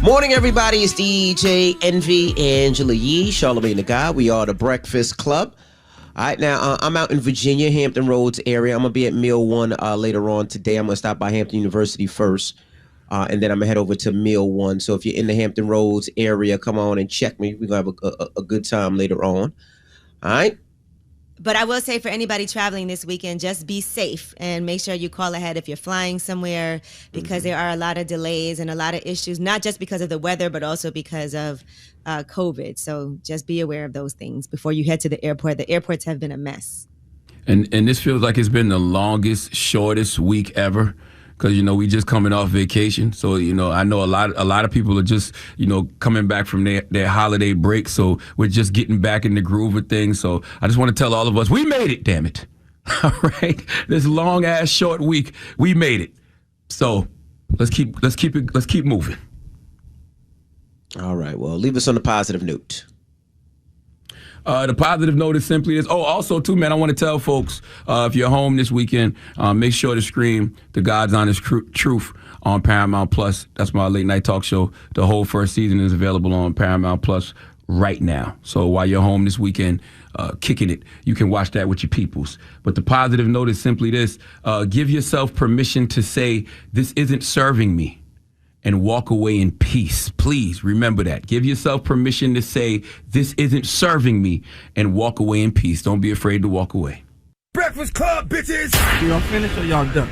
Morning, everybody. It's DJ Envy, Angela Yee, Charlamagne the Guy. We are the Breakfast Club. All right, now I'm out in Virginia, Hampton Roads area. I'm going to be at Mill 1 later on today. I'm going to stop by Hampton University first, and then I'm going to head over to Mill 1. So if you're in the Hampton Roads area, come on and check me. We're going to have a good time later on. All right? But I will say, for anybody traveling this weekend, just be safe and make sure you call ahead if you're flying somewhere, because there are a lot of delays and a lot of issues, not just because of the weather, but also because of COVID. So just be aware of those things before you head to the airport. The airports have been a mess. And this feels like it's been the longest, shortest week ever. Because, we just coming off vacation. So, I know a lot of people are just, coming back from their holiday break. So we're just getting back in the groove of things. So I just want to tell all of us, we made it, damn it. All right. This long ass short week, we made it. So let's keep moving. All right. Well, leave us on a positive note. The positive note is simply this. Oh, also, too, man, I want to tell folks, if you're home this weekend, make sure to stream The God's Honest Truth on Paramount Plus. That's my late night talk show. The whole first season is available on Paramount Plus right now. So while you're home this weekend, kicking it, you can watch that with your peoples. But the positive note is simply this. Give yourself permission to say, this isn't serving me, and walk away in peace. Please remember that. Give yourself permission to say, this isn't serving me, and walk away in peace. Don't be afraid to walk away. Breakfast Club, bitches! Y'all finished or y'all done?